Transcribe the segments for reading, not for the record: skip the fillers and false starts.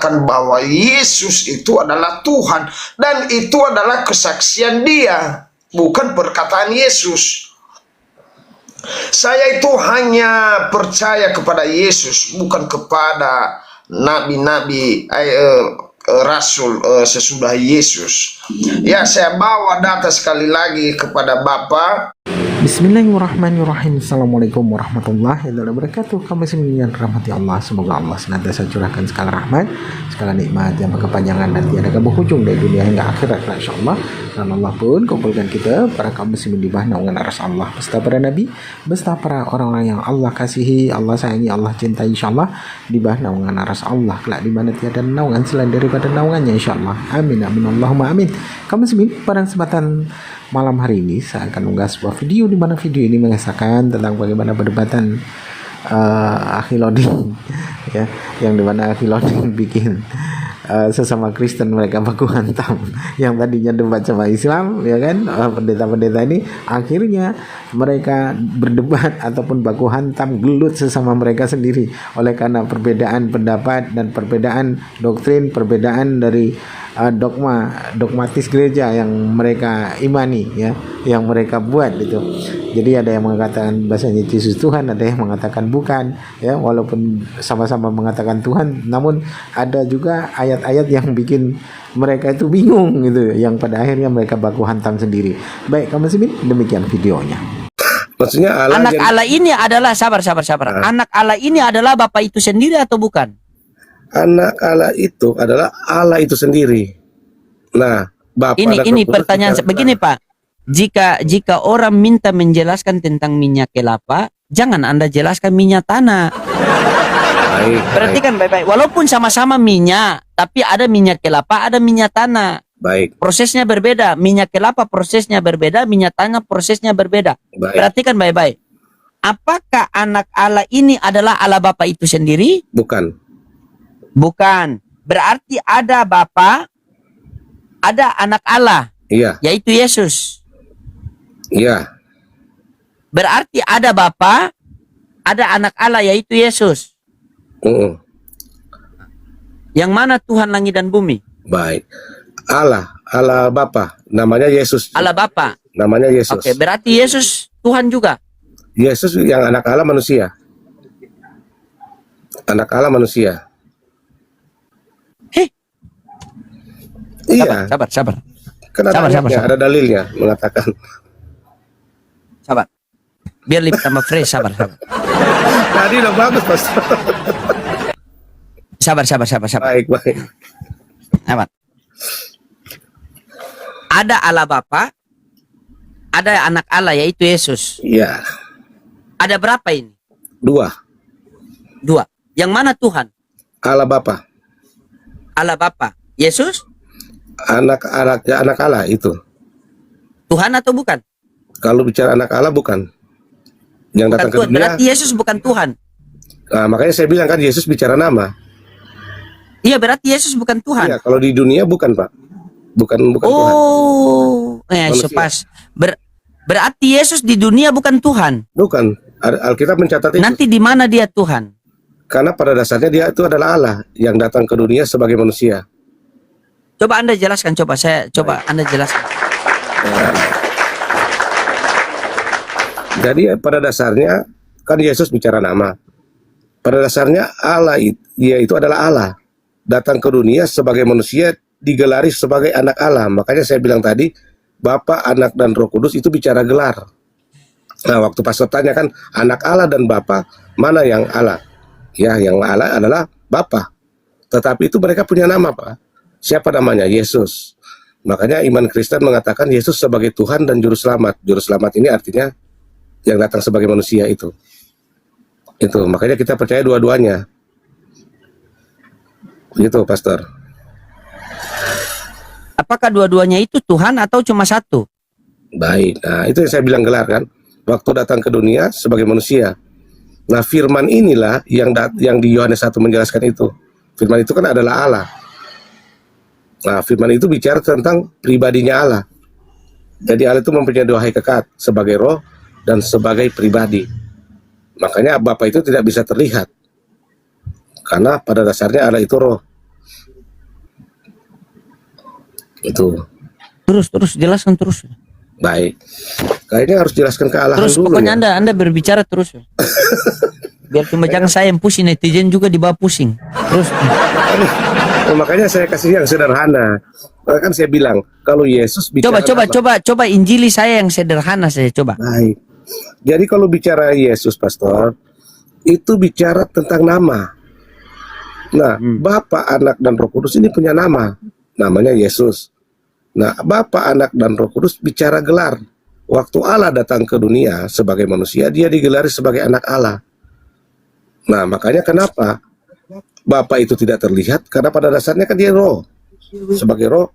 mengatakan bahwa Yesus itu adalah Tuhan, dan itu adalah kesaksian dia, bukan perkataan Yesus. Saya itu hanya percaya kepada Yesus, bukan kepada nabi-nabi, rasul sesudah Yesus. Ya, saya bawa data sekali lagi kepada Bapak. Bismillahirrahmanirrahim. Assalamualaikum warahmatullahi wabarakatuh. Kami semua rahmati Allah. Semoga Allah senantiasa curahkan segala rahmat, segala nikmat yang berkepanjangan dan tiada berhujung dari dunia hingga akhirat, insyaallah. Dan Allah pun kumpulkan kita para kaum muslimin di bawah naungan aras Allah, beserta para nabi, beserta para orang-orang yang Allah kasihi, Allah sayangi, Allah cintai, insyaallah, di bawah naungan aras Allah kelak di mana tiada naungan selain daripada naungannya, insyaallah. Amin amin Allahumma amin. Kaum muslimin, pada kesempatan malam hari ini saya akan mengunggah sebuah video di mana video ini mengisahkan tentang bagaimana perdebatan Akhiloding ya, yang dimana Akhiloding bikin sesama Kristen mereka baku hantam yang tadinya debat sama Islam, ya kan, pendeta-pendeta ini akhirnya mereka berdebat ataupun baku hantam gelut sesama mereka sendiri oleh karena perbedaan pendapat dan perbedaan doktrin, perbedaan dari dogmatis gereja yang mereka imani, ya, yang mereka buat itu. Jadi ada yang mengatakan bahasanya Yesus Tuhan, ada yang mengatakan bukan, ya, walaupun sama-sama mengatakan Tuhan, namun ada juga ayat-ayat yang bikin mereka itu bingung gitu, yang pada akhirnya mereka baku hantam sendiri. Baik, kamu sih, demikian videonya. Maksudnya anak Allah ini adalah sabar. Anak Allah ini adalah Bapa itu sendiri atau bukan? Anak Allah itu adalah Allah itu sendiri. Nah, Bapak ini pertanyaan begini, Pak. Jika orang minta menjelaskan tentang minyak kelapa, jangan Anda jelaskan minyak tanah. Perhatikan baik-baik. Walaupun sama-sama minyak, tapi ada minyak kelapa, ada minyak tanah. Baik. Prosesnya berbeda. Minyak kelapa prosesnya berbeda, minyak tanah prosesnya berbeda. Baik. Perhatikan baik-baik. Apakah anak Allah ini adalah Allah Bapa itu sendiri? Bukan. Bukan. Berarti ada Bapa, ada anak Allah. Iya. Yaitu Yesus. Iya. Berarti ada Bapa, ada anak Allah yaitu Yesus. Yang mana Tuhan langit dan bumi? Baik. Allah Bapa, namanya Yesus. Allah Bapa. Namanya Yesus. Oke, berarti Yesus Tuhan juga. Yesus yang anak Allah manusia. Anak Allah manusia. Iya. Sabar. Kan ada ada dalilnya mengatakan. Sabar. Biar lebih tambah fresh, sabar. Tadi udah bagus, Pastor. Sabar. Baik. Sabar. Ada Allah Bapa, ada anak Allah yaitu Yesus. Iya. Ada berapa ini? Dua. Yang mana Tuhan? Allah Bapa. Allah Bapa. Yesus? Anak Allah itu. Tuhan atau bukan? Kalau bicara anak Allah bukan. Yang datang ke dunia. Berarti Yesus bukan Tuhan. Nah, makanya saya bilang kan Yesus bicara nama. Iya, berarti Yesus bukan Tuhan. Iya, kalau di dunia bukan, Pak. Bukan Tuhan. Oh, pas. Berarti Yesus di dunia bukan Tuhan. Bukan. Alkitab mencatat itu. Nanti di mana dia Tuhan? Karena pada dasarnya dia itu adalah Allah yang datang ke dunia sebagai manusia. Coba Anda jelaskan, Anda jelaskan. Jadi pada dasarnya kan Yesus bicara nama. Pada dasarnya Allah, dia itu adalah Allah. Datang ke dunia sebagai manusia, digelari sebagai anak Allah. Makanya saya bilang tadi, Bapa, Anak, dan Roh Kudus itu bicara gelar. Nah, waktu pastor tanya kan, anak Allah dan Bapa, mana yang Allah? Ya, yang Allah adalah Bapa. Tetapi itu mereka punya nama, Pak. Siapa namanya? Yesus. Makanya iman Kristen mengatakan Yesus sebagai Tuhan dan Juru Selamat. Juru Selamat ini artinya yang datang sebagai manusia itu. Itu, makanya kita percaya dua-duanya. Gitu, Pastor. Apakah dua-duanya itu Tuhan atau cuma satu? Baik, nah itu yang saya bilang gelar kan. Waktu datang ke dunia sebagai manusia. Nah, firman inilah yang di Yohanes 1 menjelaskan itu. Firman itu kan adalah Allah. Nah, firman itu bicara tentang pribadinya Allah. Jadi Allah itu mempunyai dua hakikat, sebagai roh dan sebagai pribadi. Makanya Bapa itu tidak bisa terlihat. Karena pada dasarnya Allah itu roh. Itu. Terus jelaskan terus. Baik. Kayaknya harus jelaskan kealahan Terus dulu pokoknya ya. Anda berbicara terus. Biar cuma jangan saya yang pusing, netizen juga dibawa pusing. Terus Makanya saya kasih yang sederhana. Kan saya bilang kalau Yesus bicara coba injili saya yang sederhana saja coba. Baik. Jadi kalau bicara Yesus, Pastor, itu bicara tentang nama. Nah, Bapa, Anak, dan Roh Kudus ini punya nama. Namanya Yesus. Nah, Bapa, Anak, dan Roh Kudus bicara gelar. Waktu Allah datang ke dunia sebagai manusia, dia digelari sebagai anak Allah. Nah, makanya kenapa Bapa itu tidak terlihat? Karena pada dasarnya kan dia roh. Sebagai roh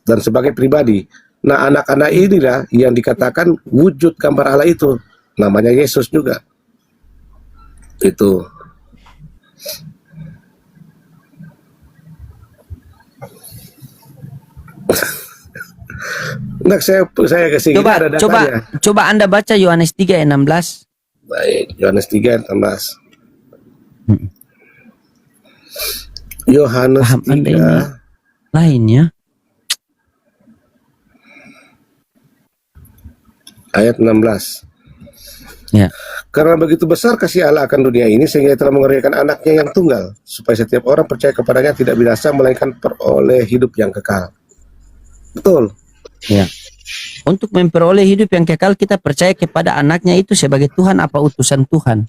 dan sebagai pribadi. Nah, anak-anak inilah yang dikatakan wujud gambar Allah itu. Namanya Yesus juga. Itu. Nah, saya kasih Coba ada datanya. coba Anda baca Yohanes 3 ayat 16. Baik, Yohanes 3 ayat 16. Yohanes Paham Anda ini 3 lainnya. ayat 16. Ya. Karena begitu besar kasih Allah akan dunia ini sehingga telah mengerjakan anaknya yang tunggal supaya setiap orang percaya kepadanya tidak binasa melainkan peroleh hidup yang kekal. Betul. Ya. Untuk memperoleh hidup yang kekal kita percaya kepada anaknya itu sebagai Tuhan apa utusan Tuhan.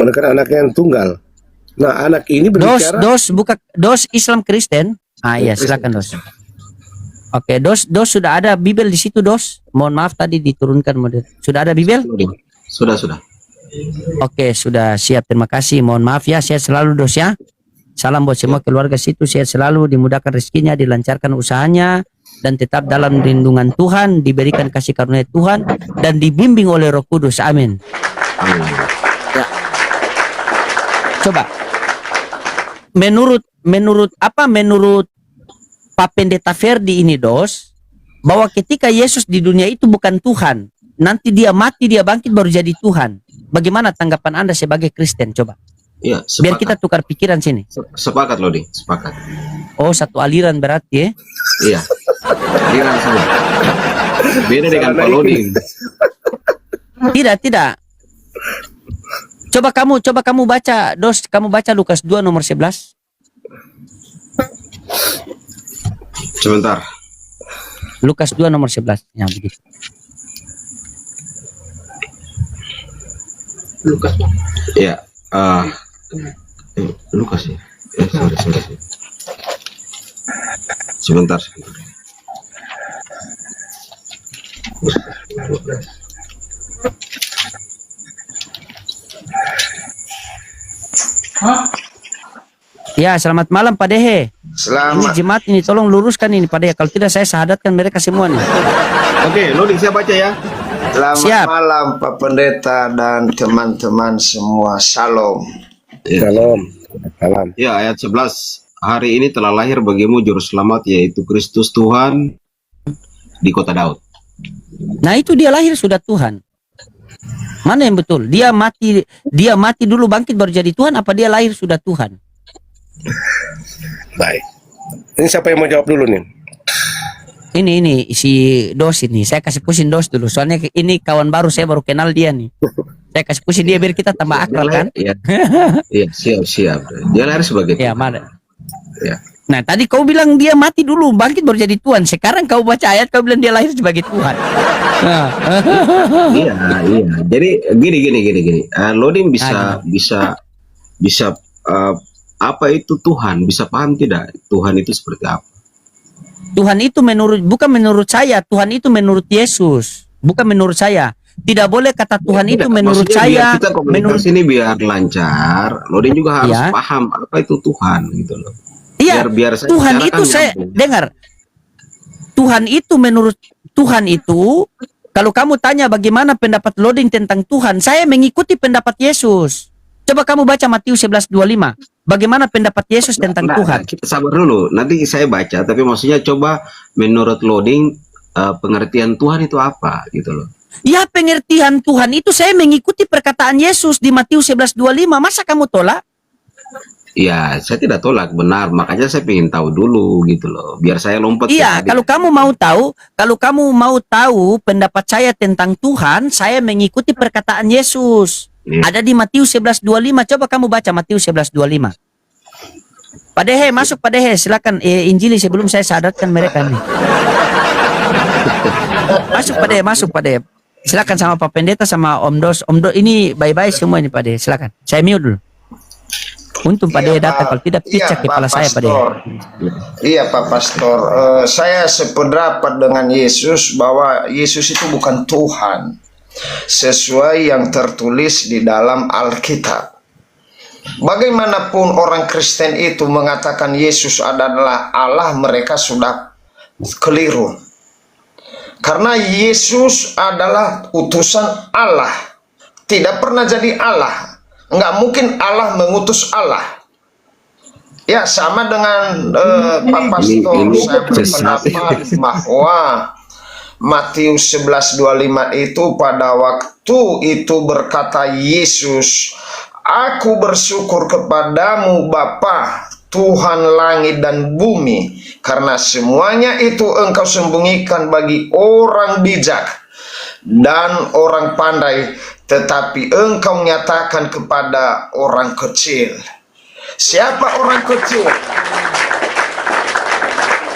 Menekan anaknya yang tunggal. Nah, anak ini berbicara Dos Islam Kristen. Ah ya, silakan Dos. Oke, Dos sudah ada Bibel di situ, Dos. Mohon maaf tadi diturunkan model. Sudah ada Bibel? Sudah. Oke, sudah siap. Terima kasih. Mohon maaf ya, sehat selalu Dos ya. Salam buat semua keluarga situ, sehat selalu, dimudahkan rezekinya, dilancarkan usahanya, dan tetap dalam lindungan Tuhan, diberikan kasih karunia Tuhan, dan dibimbing oleh Roh Kudus. Amin. Ya. Coba. Menurut Pak Pendeta Ferdi ini, Dos, bahwa ketika Yesus di dunia itu bukan Tuhan, nanti dia mati, dia bangkit baru jadi Tuhan. Bagaimana tanggapan Anda sebagai Kristen? Coba. Iya, Biar kita tukar pikiran sini. Sepakat loh, sepakat. Oh, satu aliran berarti ya? Iya. Aliran sama. Beda dengan Pak Loding. Tidak. Coba kamu baca, Dos, kamu baca Lukas 2 nomor 11. Sebentar. Lukas 2 nomor 11. Ya, begitu. Lukas. Iya, Lukas ya. Sorry. Sebentar. Ya, selamat malam Pak Dehe. Ini Selamat. jemaat ini tolong luruskan ini Pak Dehe. Kalau tidak saya sahadatkan mereka semua nih. Oke, Loding saya baca ya. Selamat Siap. malam Pak Pendeta dan teman-teman semua. Shalom. Salam. Salam. Ya, ayat 11. Hari ini telah lahir bagimu juru selamat, yaitu Kristus Tuhan di kota Daud. Nah, itu dia lahir sudah Tuhan. Mana yang betul? Dia mati dulu bangkit baru jadi Tuhan, apa dia lahir sudah Tuhan? Baik. Ini siapa yang mau jawab dulu nih? Ini si Dos ini. Saya kasih pusing Dos dulu. Soalnya ini kawan baru, saya baru kenal dia nih. Saya kasih pusing dia biar kita tambah akrab kan? Iya. Iya, siap. Dia lahir sebagai Ya, Tuhan. mana? Ya. Nah, tadi kau bilang dia mati dulu bangkit baru jadi Tuhan. Sekarang kau baca ayat kau bilang dia lahir sebagai Tuhan. Nah. Iya. Jadi gini. Loding bisa apa itu Tuhan? Bisa paham tidak? Tuhan itu seperti apa? Tuhan itu bukan menurut saya, Tuhan itu menurut Yesus, bukan menurut saya. Tidak boleh kata Tuhan itu menurut Maksudnya saya, biar kita komunikasi ini biar lancar. Loding juga harus Ya. paham apa itu Tuhan gitu loh. Iya, Biar saya Tuhan bicarakan itu saya nyambung. dengar. Tuhan itu menurut Tuhan itu, kalau kamu tanya bagaimana pendapat Loding tentang Tuhan, saya mengikuti pendapat Yesus. Coba kamu baca Matius 11:25. Bagaimana pendapat Yesus tentang Nah, Tuhan? kita sabar dulu. Nanti saya baca, tapi maksudnya coba menurut Loding pengertian Tuhan itu apa gitu loh. Ya, pengertian Tuhan itu saya mengikuti perkataan Yesus di Matius 11:25. Masa kamu tolak? Ya, saya tidak tolak, benar. Makanya saya ingin tahu dulu gitu loh. Biar saya lompat ke Iya, tadi. kalau kamu mau tahu pendapat saya tentang Tuhan, saya mengikuti perkataan Yesus. Iya. Ada di Matius 11:25. Coba kamu baca Matius 11:25. Pak Dehe, masuk Pak Dehe, silakan Injili sebelum saya sadarkan mereka nih. Masuk Pak Dehe. Silakan sama Pak Pendeta sama Om Dos. Om Dos ini bye-bye semua ini Pak Dehe, silakan. Saya mute dulu. Untung Pak Dehe datang, kalau tidak pecah kepala saya Pak Dehe. Iya Pak Pastor, saya sependapat dengan Yesus bahwa Yesus itu bukan Tuhan sesuai yang tertulis di dalam Alkitab. Bagaimanapun orang Kristen itu mengatakan Yesus adalah Allah, mereka sudah keliru. Karena Yesus adalah utusan Allah, tidak pernah jadi Allah. Nggak mungkin Allah mengutus Allah. Ya, sama dengan Pak Pastor, saya berpendapat bahwa Matius 11:25 itu pada waktu itu berkata Yesus, "Aku bersyukur kepadamu Bapa, Tuhan langit dan bumi, karena semuanya itu engkau sembunyikan bagi orang bijak dan orang pandai, tetapi engkau nyatakan kepada orang kecil." Siapa orang kecil?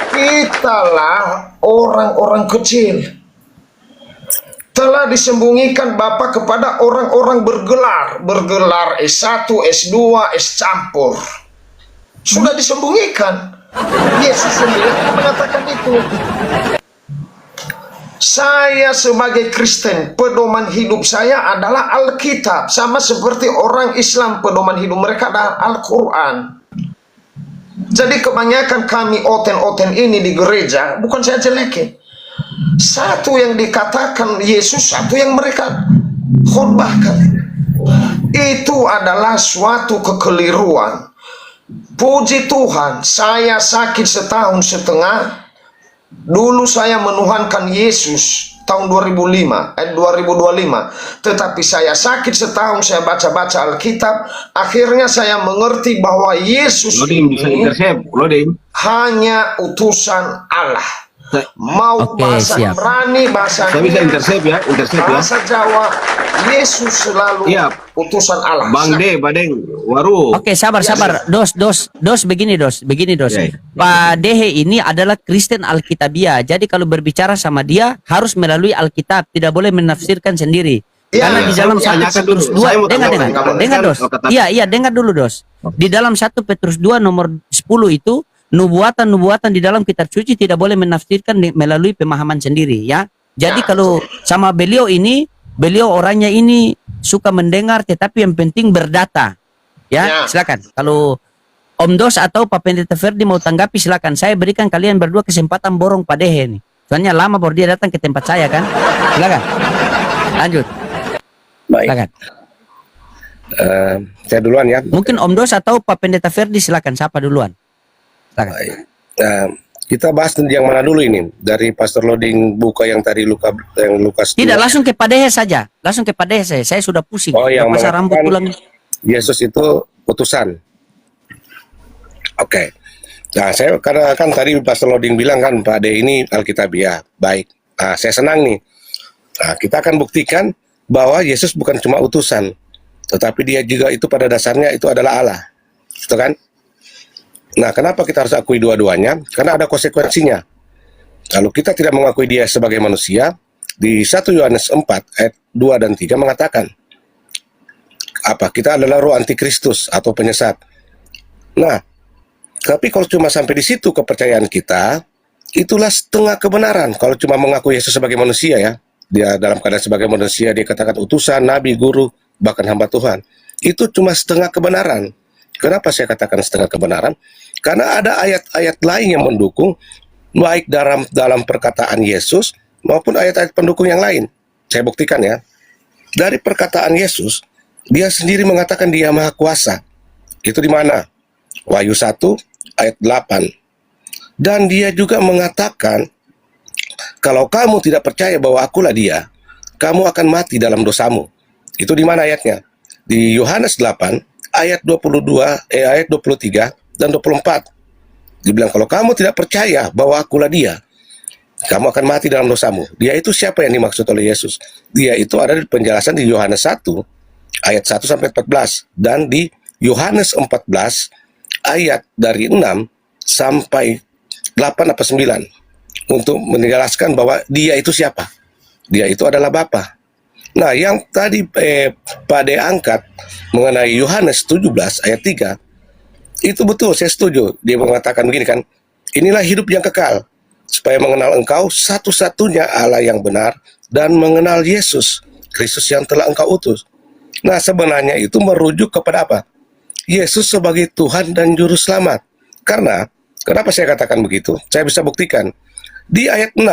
Kitalah orang-orang kecil. Telah disembunyikan Bapa kepada orang-orang bergelar S1, S2, S campur. Sudah disembunyikan. Yesus sendiri mengatakan itu. Saya sebagai Kristen, pedoman hidup saya adalah Alkitab. Sama seperti orang Islam, pedoman hidup mereka adalah Al-Quran. Jadi kebanyakan kami oten-oten ini di gereja, bukan saya jelekin. Satu yang dikatakan Yesus, satu yang mereka khotbahkan. Itu adalah suatu kekeliruan. Puji Tuhan, saya sakit setahun setengah. Dulu saya menuhankan Yesus tahun 2005, 2025. Tetapi saya sakit setahun, saya baca-baca Alkitab. Akhirnya saya mengerti bahwa Yesus Loading, bisa ini intercept, loading. hanya utusan Allah. Mau Oke, bahasa siap. Ibrani, bahasa Saya bisa intercept ya, bahasa Jawa, Yesus selalu Siap. utusan Allah. Bang D, Badeng, Waru. Oke, sabar. Dos, begini dos. Ya, ya. Pak Dehe ini adalah Kristen Alkitabiah. Jadi kalau berbicara sama dia harus melalui Alkitab, tidak boleh menafsirkan sendiri. Ya, Karena di saya dalam mau 1 tanyakan Petrus dulu. 2, Saya mau dengar tanyakan. dos. Oh, kata- Iya, dengar dulu dos. Di dalam 1 Petrus 2 nomor 10 itu nubuatan-nubuatan di dalam kitab suci tidak boleh menafsirkan melalui pemahaman sendiri ya. Jadi Ya, kalau sama beliau ini, beliau orangnya ini suka mendengar tetapi yang penting berdata. Ya, Ya. silakan. Kalau Om Dos atau Pak Pendeta Ferdi mau tanggapi silakan. Saya berikan kalian berdua kesempatan borong Pak Dehe nih. Soalnya lama baru dia datang ke tempat saya kan. Silakan. Lanjut. Baik, Silakan. saya duluan ya. Mungkin Om Dos atau Pak Pendeta Ferdi silakan. Siapa duluan? Silakan. Baik. Kita bahas yang mana dulu ini? Dari Pastor Loading buka yang tadi Lukas Tidak, 2. langsung ke Pak Dehe saja. Langsung ke Pak Dehe saya. Saya sudah pusing. Oh, yang Masa rambut mengatakan tulang. Yesus itu utusan. Oke. Nah, saya karena kan tadi Pastor Loading bilang kan Pak D ini Alkitabiah. Baik. Nah, saya senang nih. Nah, kita akan buktikan bahwa Yesus bukan cuma utusan, tetapi dia juga itu pada dasarnya itu adalah Allah. Gitu kan? Nah, kenapa kita harus akui dua-duanya? Karena ada konsekuensinya. Kalau kita tidak mengakui dia sebagai manusia, di 1 Yohanes 4 ayat 2 dan 3 mengatakan apa? Kita adalah roh antikristus atau penyesat. Nah, tapi kalau cuma sampai di situ kepercayaan kita, itulah setengah kebenaran. Kalau cuma mengakui Yesus sebagai manusia ya, dia dalam keadaan sebagai manusia, dia katakan utusan, nabi, guru, bahkan hamba Tuhan. Itu cuma setengah kebenaran. Kenapa saya katakan setengah kebenaran? Karena ada ayat-ayat lain yang mendukung, baik dalam perkataan Yesus maupun ayat-ayat pendukung yang lain. Saya buktikan ya. Dari perkataan Yesus, dia sendiri mengatakan dia maha kuasa. Itu di mana? Wahyu 1 ayat 8. Dan dia juga mengatakan, kalau kamu tidak percaya bahwa akulah dia, kamu akan mati dalam dosamu. Itu di mana ayatnya? Di Yohanes 8 ayat 23 dan 24. Dibilang kalau kamu tidak percaya bahwa akulah dia, kamu akan mati dalam dosamu. Dia itu siapa yang dimaksud oleh Yesus? Dia itu ada di penjelasan di Yohanes 1 ayat 1 sampai 14 dan di Yohanes 14 ayat dari 6 sampai 8 atau 9 untuk menjelaskan bahwa dia itu siapa. Dia itu adalah Bapa. Nah, yang tadi Pak De angkat mengenai Yohanes 17 ayat 3, itu betul, saya setuju. Dia mengatakan begini kan, inilah hidup yang kekal, supaya mengenal engkau satu-satunya Allah yang benar dan mengenal Yesus Kristus yang telah engkau utus. Nah, sebenarnya itu merujuk kepada apa? Yesus sebagai Tuhan dan Juru Selamat. Karena, kenapa saya katakan begitu? Saya bisa buktikan. Di ayat 6,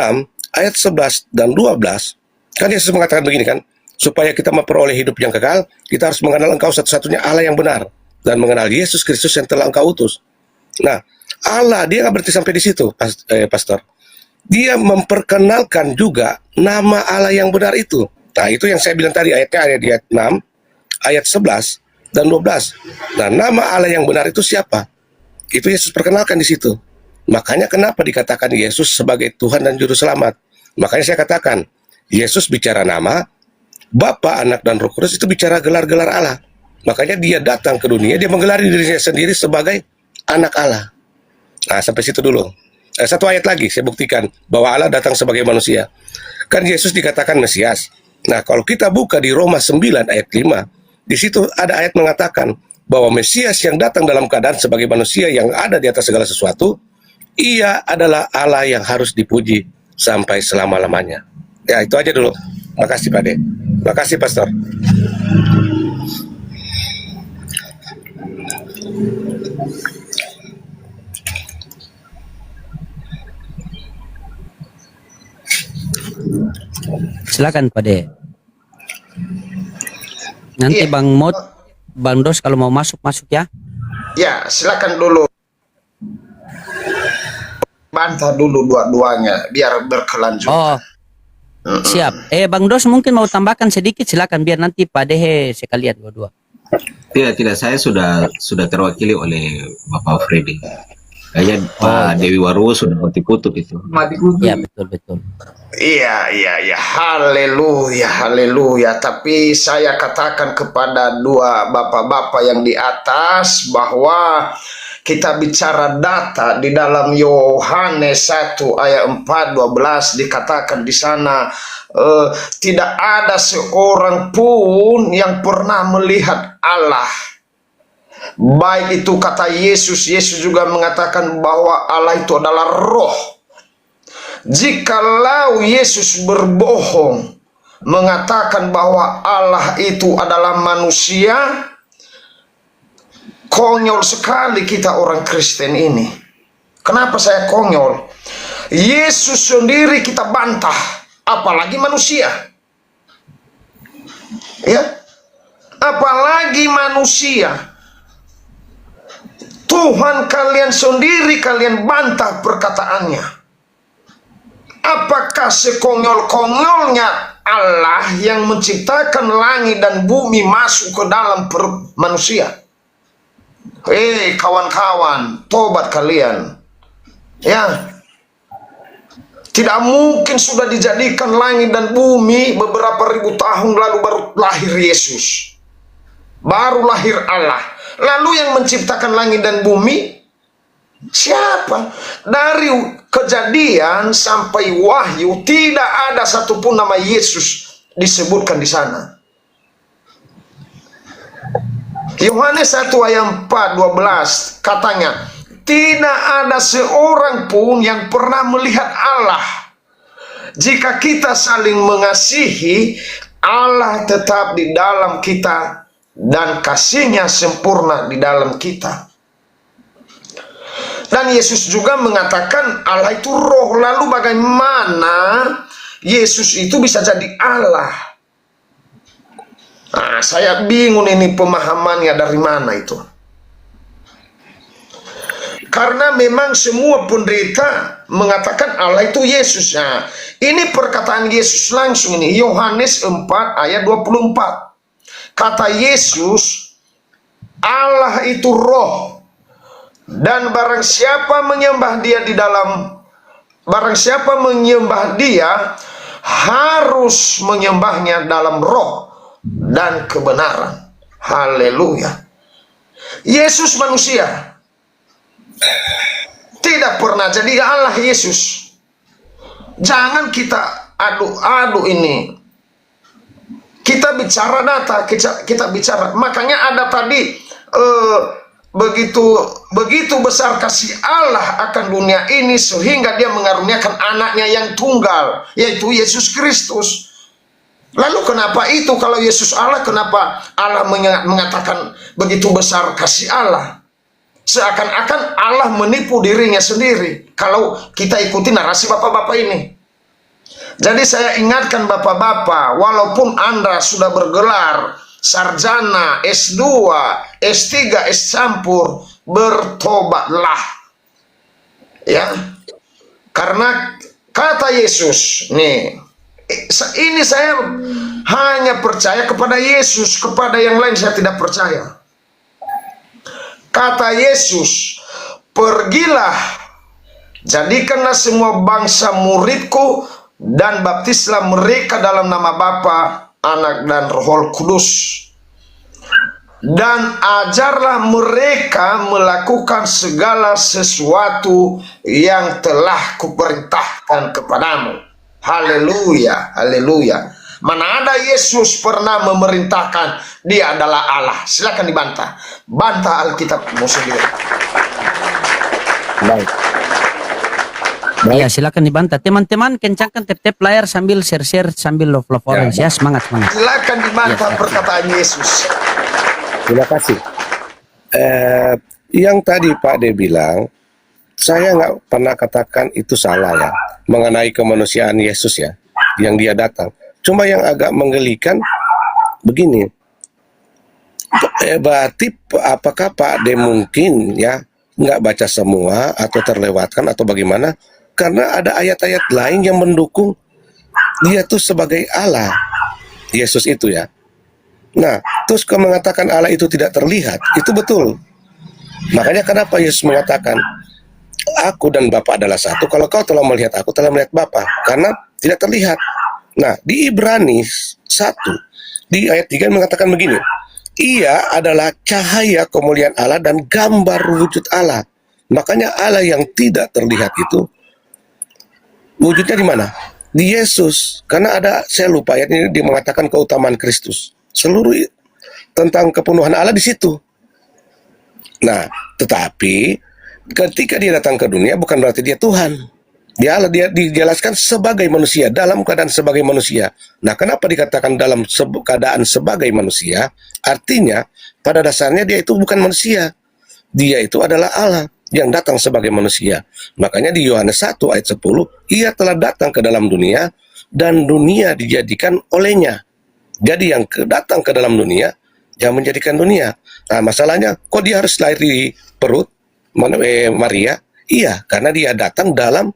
ayat 11 dan 12, kan Yesus mengatakan begini kan, supaya kita memperoleh hidup yang kekal, kita harus mengenal engkau satu-satunya Allah yang benar dan mengenal Yesus Kristus yang telah engkau utus. Nah, Allah, dia nggak berhenti sampai di situ, Pastor. Dia memperkenalkan juga nama Allah yang benar itu. Nah, itu yang saya bilang tadi, ayat 6, ayat 11 dan 12. Nah, nama Allah yang benar itu siapa? Itu Yesus perkenalkan di situ. Makanya kenapa dikatakan Yesus sebagai Tuhan dan Juru Selamat? Makanya saya katakan, Yesus bicara nama, Bapa, Anak, dan Roh Kudus itu bicara gelar-gelar Allah. Makanya dia datang ke dunia, dia menggelari dirinya sendiri sebagai anak Allah. Nah, sampai situ dulu. Satu ayat lagi, saya buktikan bahwa Allah datang sebagai manusia. Kan Yesus dikatakan Mesias. Nah, kalau kita buka di Roma 9 ayat 5, di situ ada ayat mengatakan bahwa Mesias yang datang dalam keadaan sebagai manusia yang ada di atas segala sesuatu, ia adalah Allah yang harus dipuji sampai selama-lamanya. Ya, itu aja dulu. Makasih Pak De. Makasih Pastor. Silakan Pak De. Nanti Iya. Bang Dos kalau mau masuk ya. Ya, silakan dulu. Bantah dulu dua-duanya biar berkelanjutan. Oh, siap. Bang Dos mungkin mau tambahkan sedikit, silakan biar nanti Pak De sekalian dua-dua. Tidak, saya sudah terwakili oleh Bapak Freddy. Kayaknya Pak Dewi Waru sudah mati kutub itu. Ya, betul. Iya, haleluya, haleluya. Tapi saya katakan kepada dua bapak-bapak yang di atas bahwa kita bicara data di dalam Yohanes 1 ayat 4-12 dikatakan di sana tidak ada seorang pun yang pernah melihat Allah. Baik itu kata Yesus juga mengatakan bahwa Allah itu adalah roh. Jikalau Yesus berbohong mengatakan bahwa Allah itu adalah manusia, konyol sekali kita orang Kristen ini. Kenapa saya konyol? Yesus sendiri kita bantah, apalagi manusia. Ya, apalagi manusia. Tuhan kalian sendiri kalian bantah perkataannya. Apakah sekonyol-konyolnya Allah yang menciptakan langit dan bumi masuk ke dalam perut manusia? Hei kawan-kawan, tobat kalian. Ya, tidak mungkin sudah dijadikan langit dan bumi beberapa ribu tahun lalu baru lahir Yesus. Baru lahir Allah. Lalu yang menciptakan langit dan bumi siapa? Dari Kejadian sampai Wahyu tidak ada satupun nama Yesus disebutkan di sana. Yohanes 1 ayat 4-12 katanya, tidak ada seorang pun yang pernah melihat Allah. Jika kita saling mengasihi, Allah tetap di dalam kita dan kasihnya sempurna di dalam kita. Dan Yesus juga mengatakan Allah itu roh. Lalu bagaimana Yesus itu bisa jadi Allah? Nah, saya bingung ini pemahamannya dari mana itu. Karena memang semua pendeta mengatakan Allah itu Yesus. Nah, ini perkataan Yesus langsung ini. Yohanes 4 ayat 24. Kata Yesus, Allah itu roh, dan barang siapa menyembah dia harus menyembahnya dalam roh dan kebenaran. Haleluya. Yesus manusia, tidak pernah jadi Allah Yesus. Jangan kita adu-adu ini. Kita bicara data, kita bicara. Makanya ada tadi begitu besar kasih Allah akan dunia ini sehingga dia mengaruniakan anaknya yang tunggal, yaitu Yesus Kristus. Lalu kenapa itu kalau Yesus Allah, kenapa Allah mengatakan begitu besar kasih Allah? Seakan-akan Allah menipu dirinya sendiri kalau kita ikuti narasi bapak-bapak ini. Jadi saya ingatkan bapak-bapak, walaupun Anda sudah bergelar sarjana, S2, S3, S campur, bertobatlah. Ya. Karena kata Yesus, nih, ini saya hanya percaya kepada Yesus, kepada yang lain saya tidak percaya. Kata Yesus, pergilah, jadikanlah semua bangsa muridku, dan baptislah mereka dalam nama Bapa, Anak, dan Roh Kudus. Dan ajarlah mereka melakukan segala sesuatu yang telah kuperintahkan kepadamu. Haleluya, haleluya. Mana ada Yesus pernah memerintahkan dia adalah Allah? Silakan dibantah. Bantah Alkitabmu sendiri. Baik. Iya, silakan dibantah. Teman-teman, kencangkan tap-tap layar sambil share-share, sambil love orange ya. Semangat. Silakan dibantah perkataan Yesus. Terima kasih. Yang tadi Pak De bilang, saya nggak pernah katakan itu salah ya, mengenai kemanusiaan Yesus ya, yang dia datang. Cuma yang agak menggelikan begini, berarti apakah Pak De mungkin ya nggak baca semua atau terlewatkan atau bagaimana? Karena ada ayat-ayat lain yang mendukung dia tuh sebagai Allah, Yesus itu ya. Nah, terus kalau mengatakan Allah itu tidak terlihat, itu betul. Makanya kenapa Yesus mengatakan, aku dan Bapa adalah satu, kalau kau telah melihat aku, telah melihat Bapa, karena tidak terlihat. Nah, di Ibrani 1, di ayat 3 mengatakan begini, ia adalah cahaya kemuliaan Allah dan gambar wujud Allah. Makanya Allah yang tidak terlihat itu, wujudnya di mana? Di Yesus. Karena ada, saya lupa ayat ini, dia mengatakan keutamaan Kristus. Seluruh tentang kepenuhan Allah di situ. Nah, tetapi ketika dia datang ke dunia bukan berarti dia Tuhan. Dia Allah, dia dijelaskan sebagai manusia, dalam keadaan sebagai manusia. Nah, kenapa dikatakan dalam keadaan sebagai manusia? Artinya pada dasarnya dia itu bukan manusia. Dia itu adalah Allah yang datang sebagai manusia. Makanya di Yohanes 1 ayat 10, ia telah datang ke dalam dunia dan dunia dijadikan olehnya. Jadi yang datang ke dalam dunia yang menjadikan dunia. Nah, masalahnya kok dia harus lahir di perut Maria? Iya, karena dia datang dalam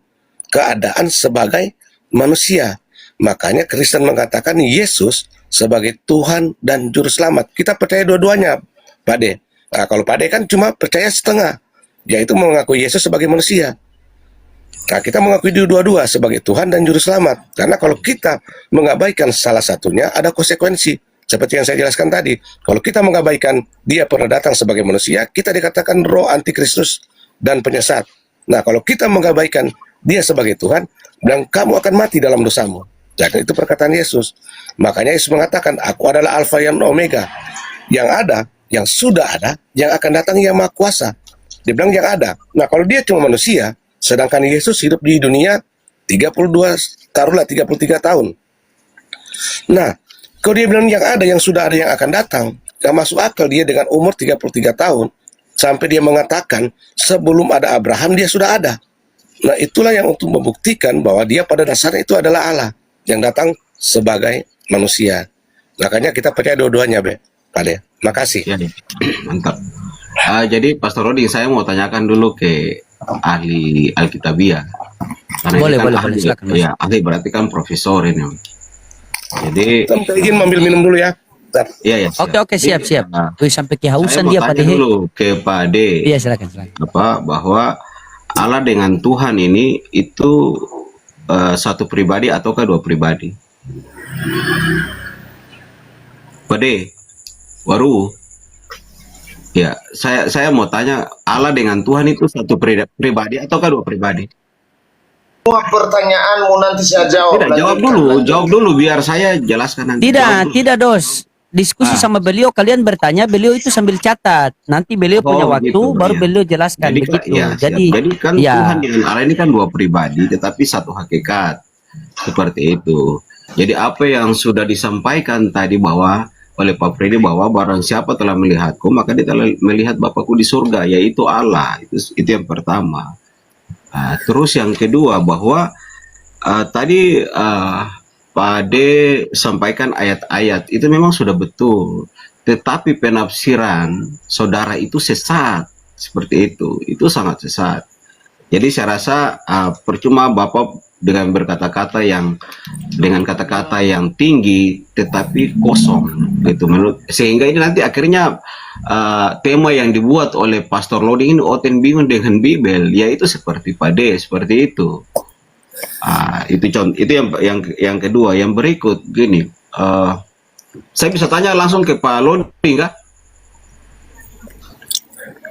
keadaan sebagai manusia. Makanya Kristen mengatakan Yesus sebagai Tuhan dan Juru Selamat. Kita percaya dua-duanya, Pak De. Nah, kalau Pak De kan cuma percaya setengah, yaitu mengakui Yesus sebagai manusia. Nah, kita mengakui dua-dua sebagai Tuhan dan Juru Selamat. Karena kalau kita mengabaikan salah satunya, ada konsekuensi. Seperti yang saya jelaskan tadi. Kalau kita mengabaikan dia pernah datang sebagai manusia, kita dikatakan roh antikristus dan penyesat. Nah, kalau kita mengabaikan dia sebagai Tuhan, dan kamu akan mati dalam dosamu. Jadi itu perkataan Yesus. Makanya Yesus mengatakan, aku adalah Alfa dan Omega. Yang ada, yang sudah ada, yang akan datang yang Maha Kuasa. Dia bilang yang ada. Nah, kalau dia cuma manusia, sedangkan Yesus hidup di dunia 33 tahun. Nah, kalau dia bilang yang ada, yang sudah ada, yang akan datang, gak masuk akal dia dengan umur 33 tahun. Sampai dia mengatakan, sebelum ada Abraham, dia sudah ada. Nah, itulah yang untuk membuktikan bahwa dia pada dasarnya itu adalah Allah, yang datang sebagai manusia. Makanya kita percaya dua-duanya, Pak De. Makasih. Ya, mantap. Jadi Pastor Rodi, saya mau tanyakan dulu ke ahli Alkitabiah. Karena Boleh, ini kan boleh, ahli, silakan. ya, ahli berarti kan profesor ini. Jadi Kita izin ambil minum dulu ya. Iya, ya, Oke, siap. Nah, Wih, sampai saya kehausan mau dia tanya Pak Dehe. dulu ke Pak D, Iya, silakan. bahwa Allah dengan Tuhan ini itu satu pribadi ataukah dua pribadi? Pak D, Waru, ya saya mau tanya, Allah dengan Tuhan itu satu pribadi ataukah dua pribadi? Semua pertanyaanmu nanti saya jawab. Tidak, jawab dulu biar saya jelaskan nanti. Jawab dulu. Tidak, Dos. Diskusi sama beliau, kalian bertanya, beliau itu sambil catat. Nanti beliau punya waktu, gitu, baru iya. beliau jelaskan. Jadi, begitu. ya, Jadi kan Tuhan dengan Allah ini kan dua pribadi, tetapi satu hakikat. Seperti itu. Jadi apa yang sudah disampaikan tadi bahwa oleh Pak Freddy, bahwa barang siapa telah melihatku, maka dia telah melihat Bapakku di surga, yaitu Allah. Itu yang pertama. Nah, terus yang kedua, bahwa tadi Pak Ade sampaikan ayat-ayat itu memang sudah betul, tetapi penafsiran saudara itu sesat, seperti itu sangat sesat. Jadi saya rasa percuma Bapak dengan berkata-kata yang dengan kata-kata yang tinggi tetapi kosong gitu, sehingga ini nanti akhirnya tema yang dibuat oleh Pastor Lodi ini oten bingung dengan Bibel, yaitu seperti Pade, seperti itu. Itu contoh, itu yang kedua. Yang berikut gini, saya bisa tanya langsung ke Pak Lodi enggak?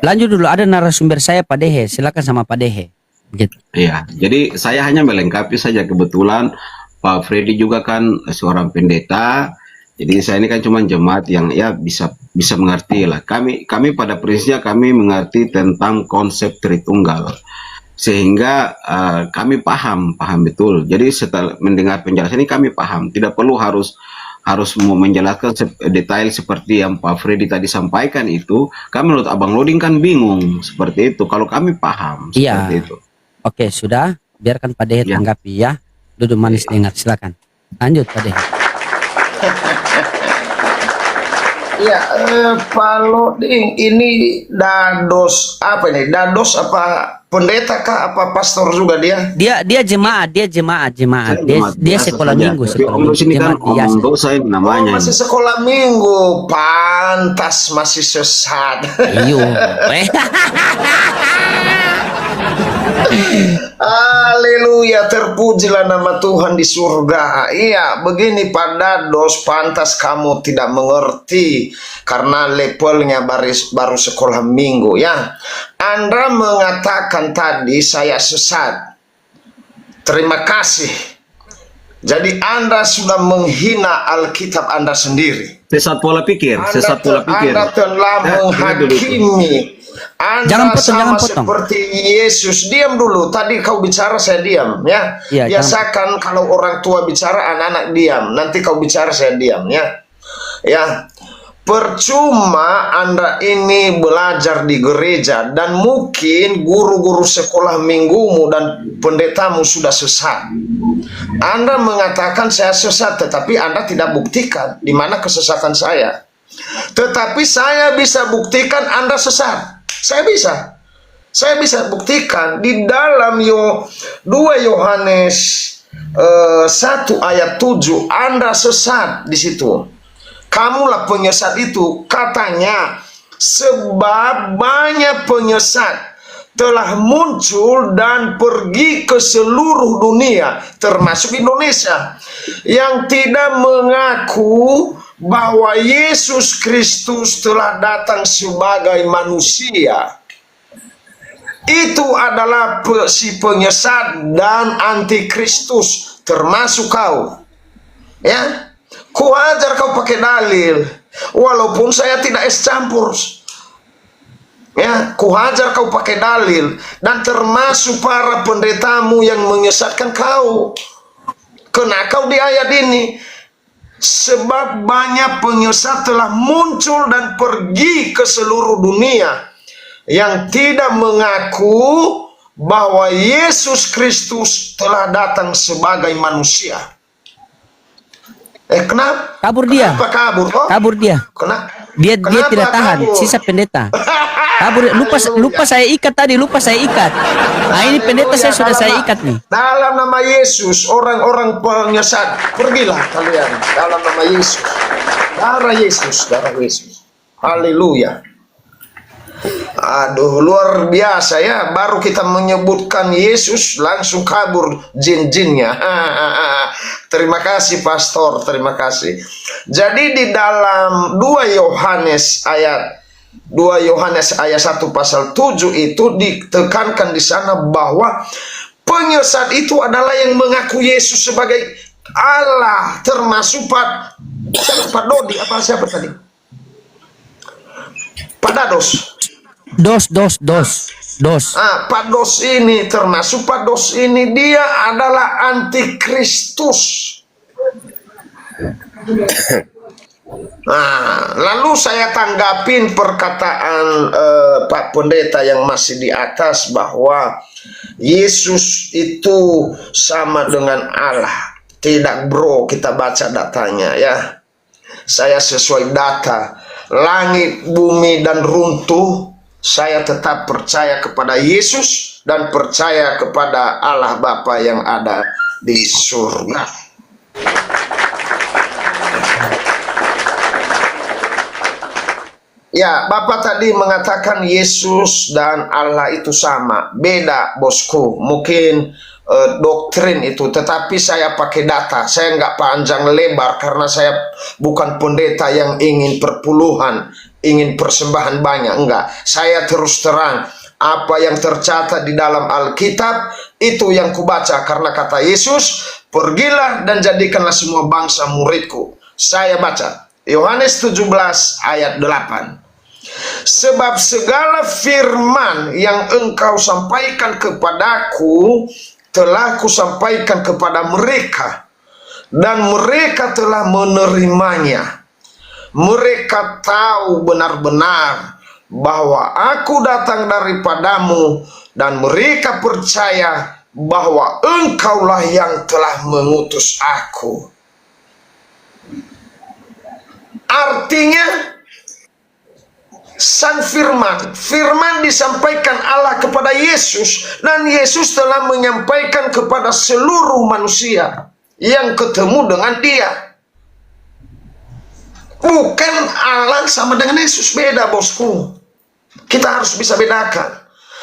lanjut dulu, ada narasumber saya Pak Dehe, silakan sama Pak Dehe. Gitu. Iya, jadi saya hanya melengkapi saja, kebetulan Pak Freddy juga kan seorang pendeta. Jadi saya ini kan cuma jemaat yang ya bisa mengerti lah. Kami pada prinsipnya kami mengerti tentang konsep Tritunggal, sehingga kami paham betul. Jadi setelah mendengar penjelasan ini kami paham, tidak perlu harus mau menjelaskan detail seperti yang Pak Freddy tadi sampaikan itu. Kami menurut Abang Loding kan bingung seperti itu. Kalau kami paham seperti itu. Oke, sudah, biarkan Pak Dehe tanggapi ya. Duduk manis dengar, silakan. Lanjut Pak Dehe. Ya, Pak Loding ini dados apa ini? Dados apa pendeta kah? Apa pastor juga dia? Dia jemaat. Dia sekolah minggu, Sini kan omong dosa namanya. Masih sekolah minggu, pantas masih sesat. Iyo. Haleluya, terpujilah nama Tuhan di surga. Iya, begini Pak Dados, pantas kamu tidak mengerti karena levelnya baru sekolah minggu ya. Anda mengatakan tadi saya sesat. Terima kasih. Jadi Anda sudah menghina Alkitab Anda sendiri. Sesat pola pikir. Anda telah menghakimi. Anda jangan potong. Seperti Yesus. Diam dulu. Tadi kau bicara, saya diam ya. Biasakan kalau orang tua bicara, anak-anak diam. Nanti kau bicara, saya diam ya. Ya. Percuma Anda ini belajar di gereja dan mungkin guru-guru sekolah minggumu dan pendetamu sudah sesat. Anda mengatakan saya sesat, tetapi Anda tidak buktikan di mana kesesatan saya. Tetapi saya bisa buktikan Anda sesat. Saya bisa buktikan di dalam 2 Yohanes 1 ayat 7 Anda sesat di situ. Kamulah penyesat itu, katanya, sebab banyak penyesat telah muncul dan pergi ke seluruh dunia, termasuk Indonesia, yang tidak mengaku bahwa Yesus Kristus telah datang sebagai manusia. Itu adalah si penyesat dan antikristus, termasuk kau. Ya, kuajar kau pakai dalil, walaupun saya tidak es campur. Ya, kuhajar kau pakai dalil, dan termasuk para pendetamu yang menyesatkan kau. Kena kau di ayat ini. Sebab banyak penyesat telah muncul dan pergi ke seluruh dunia, yang tidak mengaku bahwa Yesus Kristus telah datang sebagai manusia. Kenapa? Kabur dia. Kenapa kabur? Kabur dia. Dia tidak tahan. Kabur? Sisa pendeta. Kabur. Lupa saya ikat tadi. Nah, ini pendeta saya sudah saya ikat nih. Dalam nama Yesus, orang-orang penyesat, pergilah kalian dalam nama Yesus. Darah Yesus, darah Yesus. Haleluya. Aduh, luar biasa ya. Baru kita menyebutkan Yesus langsung kabur jin-jinnya. Terima kasih pastor, terima kasih. Jadi di dalam 2 Yohanes ayat 1 pasal 7 itu ditekankan di sana bahwa penyesat itu adalah yang mengaku Yesus sebagai Allah, termasuk Pak Dodi apa siapa tadi? Pak Dados. Dos. Pak Dos ini termasuk Pak Dos ini dia adalah antikristus. Nah, lalu saya tanggapin perkataan Pak Pendeta yang masih di atas bahwa Yesus itu sama dengan Allah. Tidak bro, kita baca datanya ya. Saya sesuai data. Langit, bumi, dan runtuh, saya tetap percaya kepada Yesus dan percaya kepada Allah Bapa yang ada di surga. Ya, Bapak tadi mengatakan Yesus dan Allah itu sama. Beda, bosku. Mungkin doktrin itu, tetapi saya pakai data. Saya nggak panjang lebar karena saya bukan pendeta yang ingin perpuluhan, ingin persembahan banyak. Enggak, saya terus terang apa yang tercatat di dalam Alkitab itu yang kubaca, karena kata Yesus, pergilah dan jadikanlah semua bangsa muridku. Saya baca Yohanes 17 ayat 8. Sebab segala firman yang engkau sampaikan kepadaku telah kusampaikan kepada mereka, dan mereka telah menerimanya. Mereka tahu benar-benar bahwa aku datang daripadamu, dan mereka percaya bahwa engkaulah yang telah mengutus aku. Artinya sang firman disampaikan Allah kepada Yesus, dan Yesus telah menyampaikan kepada seluruh manusia yang ketemu dengan dia. Bukan Allah sama dengan Yesus, beda bosku. Kita harus bisa bedakan.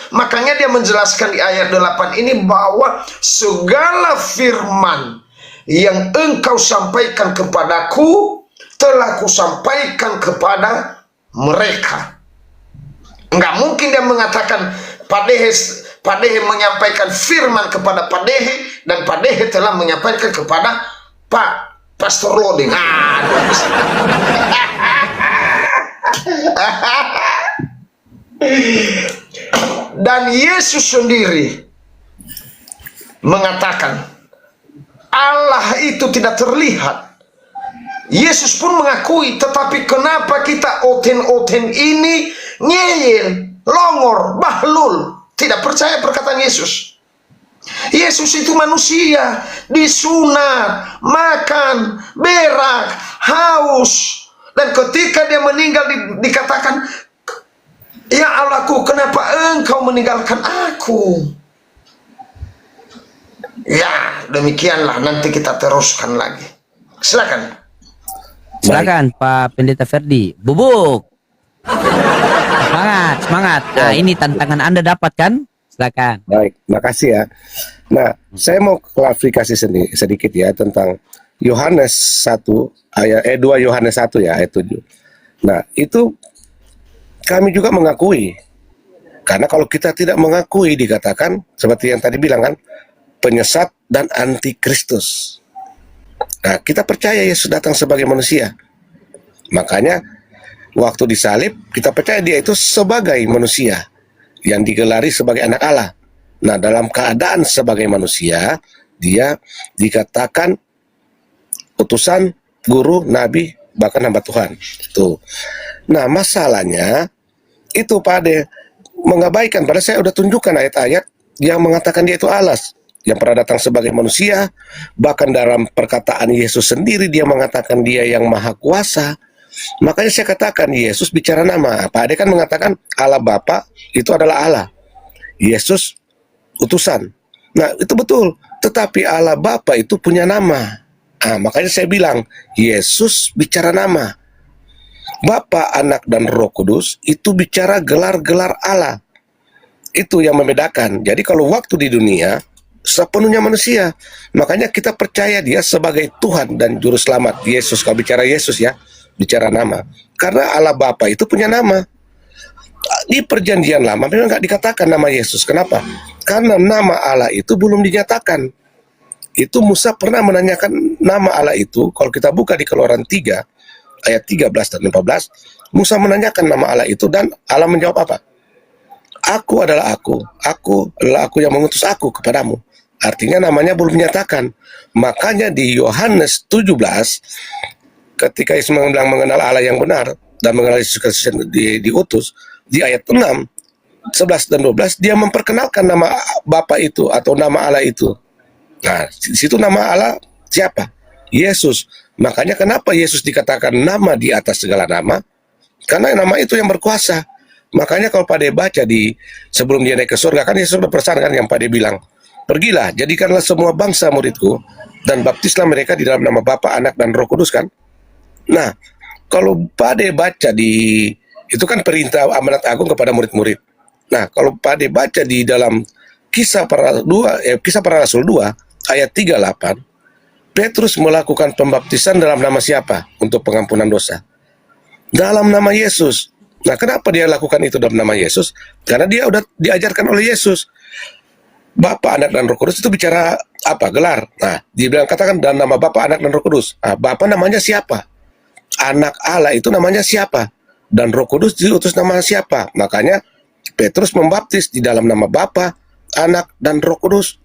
Makanya dia menjelaskan di ayat 8 ini bahwa segala firman yang engkau sampaikan kepadaku telah kusampaikan kepada mereka. Enggak mungkin dia mengatakan Pak Dehe menyampaikan firman kepada Pak Dehe, dan Pak Dehe telah menyampaikan kepada Pak Pastor Loding. Dan Yesus sendiri mengatakan Allah itu tidak terlihat. Yesus pun mengakui, tetapi kenapa kita oten-oten ini ngeyel, longor, bahlul, tidak percaya perkataan Yesus? Yesus itu manusia, disunat, makan, berak, haus, dan ketika dia meninggal dikatakan, ya Allahku, kenapa engkau meninggalkan aku? Ya, demikianlah, nanti kita teruskan lagi. Silakan. Silakan Pak Pendeta Ferdi. Bubuk. Semangat. Nah, ini tantangan Anda dapat kan? Silakan. Baik, makasih ya. Nah, saya mau klarifikasi sedikit ya tentang Yohanes 1 ayat 2 Yohanes 1 ya ayat 7. Nah, itu kami juga mengakui. Karena kalau kita tidak mengakui, dikatakan seperti yang tadi bilang kan, penyesat dan antikristus. Nah, kita percaya Yesus datang sebagai manusia. Makanya waktu disalib, kita percaya dia itu sebagai manusia yang digelari sebagai anak Allah. Nah, dalam keadaan sebagai manusia, dia dikatakan utusan, guru, nabi, bahkan hamba Tuhan. Itu. Nah, masalahnya itu Pak Ade mengabaikan, padahal saya udah tunjukkan ayat-ayat yang mengatakan dia itu Allah yang pernah datang sebagai manusia. Bahkan dalam perkataan Yesus sendiri dia mengatakan dia yang maha kuasa. Makanya saya katakan Yesus bicara nama. Pak Ade kan mengatakan Allah Bapa itu adalah Allah, Yesus utusan. Nah, itu betul, tetapi Allah Bapa itu punya nama. Makanya saya bilang Yesus bicara nama. Bapa, Anak, dan Roh Kudus itu bicara gelar-gelar Allah. Itu yang membedakan. Jadi kalau waktu di dunia, sepenuhnya manusia. Makanya kita percaya dia sebagai Tuhan dan Juru Selamat. Yesus, kalau bicara Yesus ya, bicara nama. Karena Allah Bapa itu punya nama. Di perjanjian lama memang nggak dikatakan nama Yesus. Kenapa? Karena nama Allah itu belum dinyatakan. Itu Musa pernah menanyakan nama Allah itu. Kalau kita buka di Keluaran 3, ayat 13 dan 14, Musa menanyakan nama Allah itu dan Allah menjawab apa? Aku adalah aku adalah aku yang mengutus aku kepadamu. Artinya namanya belum dinyatakan. Makanya di Yohanes 17, ketika Yesus bilang mengenal Allah yang benar dan mengenal Yesus Kristus yang diutus, di ayat 6, 11 dan 12 dia memperkenalkan nama Bapa itu atau nama Allah itu. Nah, di situ nama Allah siapa? Yesus. Makanya kenapa Yesus dikatakan nama di atas segala nama? Karena nama itu yang berkuasa. Makanya kalau Pak De baca di sebelum dia naik ke surga, kan Yesus berpesan kan yang Pak De bilang, pergilah, jadikanlah semua bangsa muridku dan baptislah mereka di dalam nama Bapa, Anak, dan Roh Kudus kan. Nah, kalau Pak De baca di itu kan perintah amanat agung kepada murid-murid. Nah, kalau Pak De baca di dalam Kisah Para Rasul 2 ayat 38, Petrus melakukan pembaptisan dalam nama siapa untuk pengampunan dosa? Dalam nama Yesus. Nah, kenapa dia lakukan itu dalam nama Yesus? Karena dia udah diajarkan oleh Yesus. Bapa, Anak, dan Roh Kudus itu bicara apa? Gelar. Nah, dia bilang katakan dalam nama Bapa, Anak, dan Roh Kudus. Nah, Bapa namanya siapa? Anak Allah itu namanya siapa? Dan Roh Kudus diutus nama siapa? Makanya Petrus membaptis di dalam nama Bapa, Anak, dan Roh Kudus.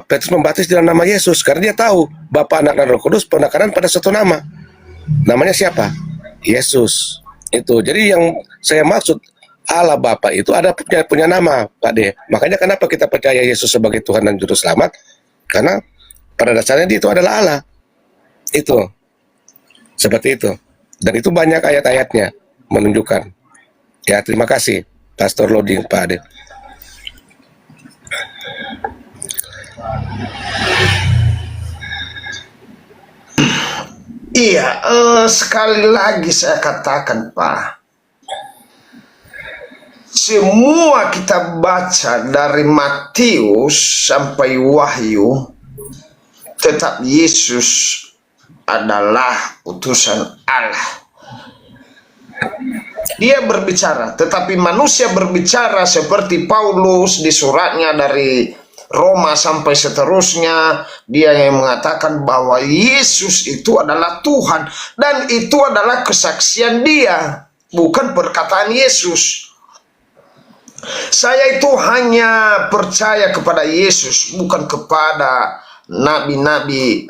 Petrus membaptis di dalam nama Yesus karena dia tahu Bapa, Anak, dan Roh Kudus penekanan pada satu nama. Namanya siapa? Yesus. Itu. Jadi yang saya maksud Allah Bapa itu ada punya nama, Pak De. Makanya kenapa kita percaya Yesus sebagai Tuhan dan Juru Selamat? Karena pada dasarnya dia itu adalah Allah. Itu. Seperti itu. Dan itu banyak ayat-ayatnya menunjukkan. Ya, terima kasih Pastor Loding, Pak De. Iya, sekali lagi saya katakan Pak, semua kita baca dari Matius sampai Wahyu, tetap Yesus adalah utusan Allah. Dia berbicara, tetapi manusia berbicara seperti Paulus di suratnya dari Roma sampai seterusnya, dia yang mengatakan bahwa Yesus itu adalah Tuhan dan itu adalah kesaksian dia, bukan perkataan Yesus. Saya itu hanya percaya kepada Yesus, bukan kepada nabi-nabi,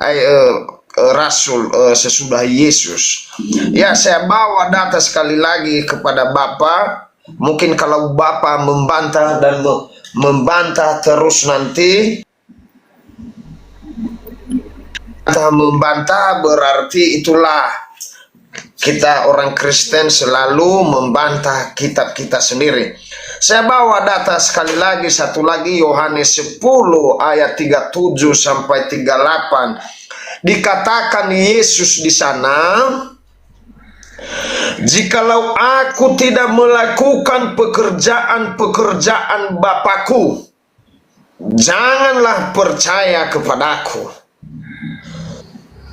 rasul sesudah Yesus. Ya, saya bawa data sekali lagi kepada Bapak. Mungkin kalau Bapak membantah dan membantah terus nanti, membantah berarti itulah kita orang Kristen selalu membantah kitab kita sendiri. Saya bawa data sekali lagi, satu lagi, Yohanes 10 ayat 37 sampai 38. Dikatakan Yesus di sana, jikalau aku tidak melakukan pekerjaan-pekerjaan Bapakku, janganlah percaya kepadaku.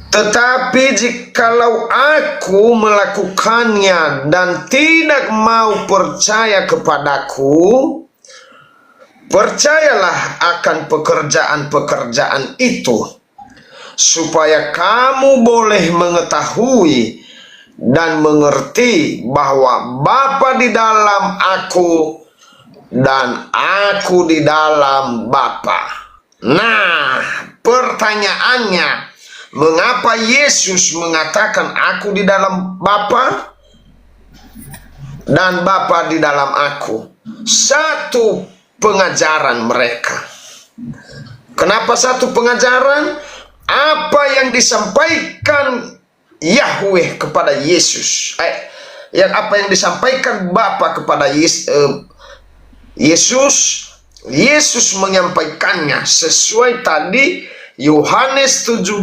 Tetapi jikalau aku melakukannya dan tidak mau percaya kepadaku, percayalah akan pekerjaan-pekerjaan itu, supaya kamu boleh mengetahui dan mengerti bahwa Bapa di dalam aku dan aku di dalam Bapa. Nah, pertanyaannya, mengapa Yesus mengatakan aku di dalam Bapa dan Bapa di dalam aku? Satu pengajaran mereka. Kenapa satu pengajaran? Apa yang disampaikan Yahweh kepada Yesus, apa yang disampaikan Bapa kepada Yesus menyampaikannya sesuai tadi Yohanes 17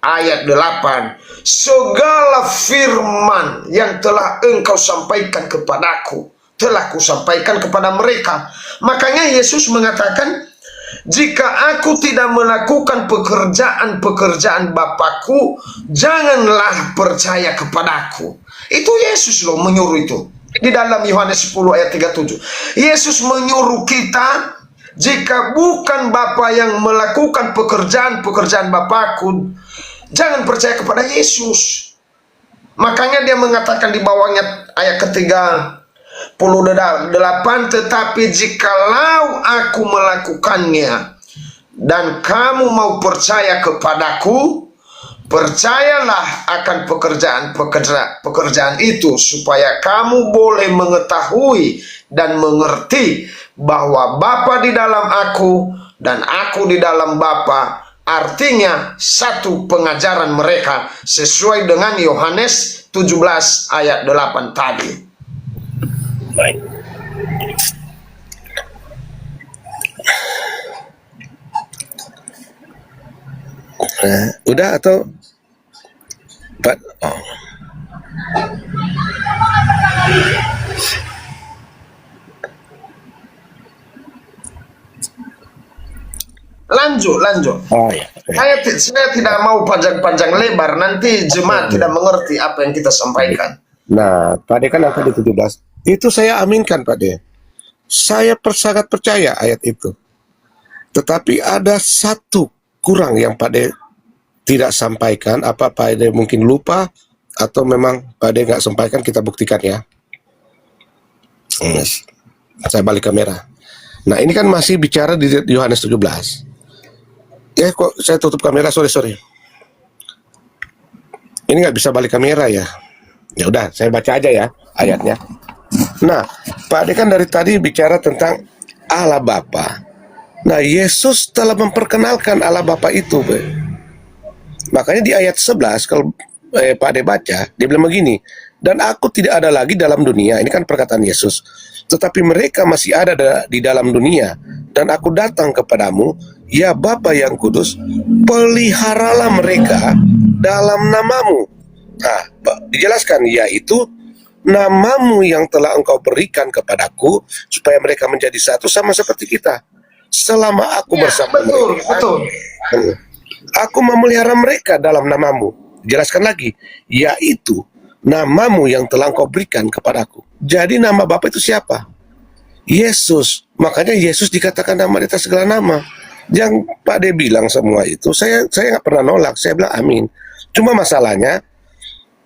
ayat 8. segala firman yang telah engkau sampaikan kepadaku, telah kusampaikan kepada mereka. Makanya Yesus mengatakan, jika aku tidak melakukan pekerjaan-pekerjaan Bapakku, janganlah percaya kepadaku. Itu Yesus loh menyuruh itu. Di dalam Yohanes 10 ayat 37. Yesus menyuruh kita, jika bukan Bapa yang melakukan pekerjaan-pekerjaan Bapakku, jangan percaya kepada Yesus. Makanya dia mengatakan di bawahnya ayat ketiga 48, tetapi jikalau aku melakukannya dan kamu mau percaya kepadaku, percayalah akan pekerjaan itu, supaya kamu boleh mengetahui dan mengerti bahwa Bapa di dalam aku dan aku di dalam Bapa. Artinya satu pengajaran mereka sesuai dengan Yohanes 17 ayat 8 tadi. Baik. Udah atau Pak? Oh. Lanjut. Oh ya. Saya tidak mau panjang-panjang lebar, nanti jemaat tidak mengerti apa yang kita sampaikan. Nah, Pak De kan angka di 17. Itu saya aminkan, Pak De. Saya sangat percaya ayat itu. Tetapi ada satu kurang yang Pak De tidak sampaikan. Apa Pak De mungkin lupa atau memang Pak De nggak sampaikan, kita buktikan ya. Yes. Saya balik kamera. Nah, ini kan masih bicara di Yohanes 17. Ya kok saya tutup kamera, sorry. Ini nggak bisa balik kamera ya. Ya udah, saya baca aja ya ayatnya. Nah, Pak Ade kan dari tadi bicara tentang Allah Bapa. Nah, Yesus telah memperkenalkan Allah Bapa itu, Be. Makanya di ayat 11 kalau Pak Ade baca, dia bilang begini, dan aku tidak ada lagi dalam dunia. Ini kan perkataan Yesus. Tetapi mereka masih ada di dalam dunia, dan aku datang kepadamu, ya Bapa yang kudus, peliharalah mereka dalam namamu. Nah, dijelaskan, yaitu namamu yang telah engkau berikan kepadaku, supaya mereka menjadi satu sama seperti kita. Selama aku bersama mereka, aku memelihara mereka dalam namamu. Jelaskan lagi, yaitu namamu yang telah engkau berikan kepadaku. Jadi nama Bapa itu siapa? Yesus. Makanya Yesus dikatakan nama di atas segala nama. Yang Pak De bilang semua itu, saya nggak pernah nolak. Saya bilang amin. Cuma masalahnya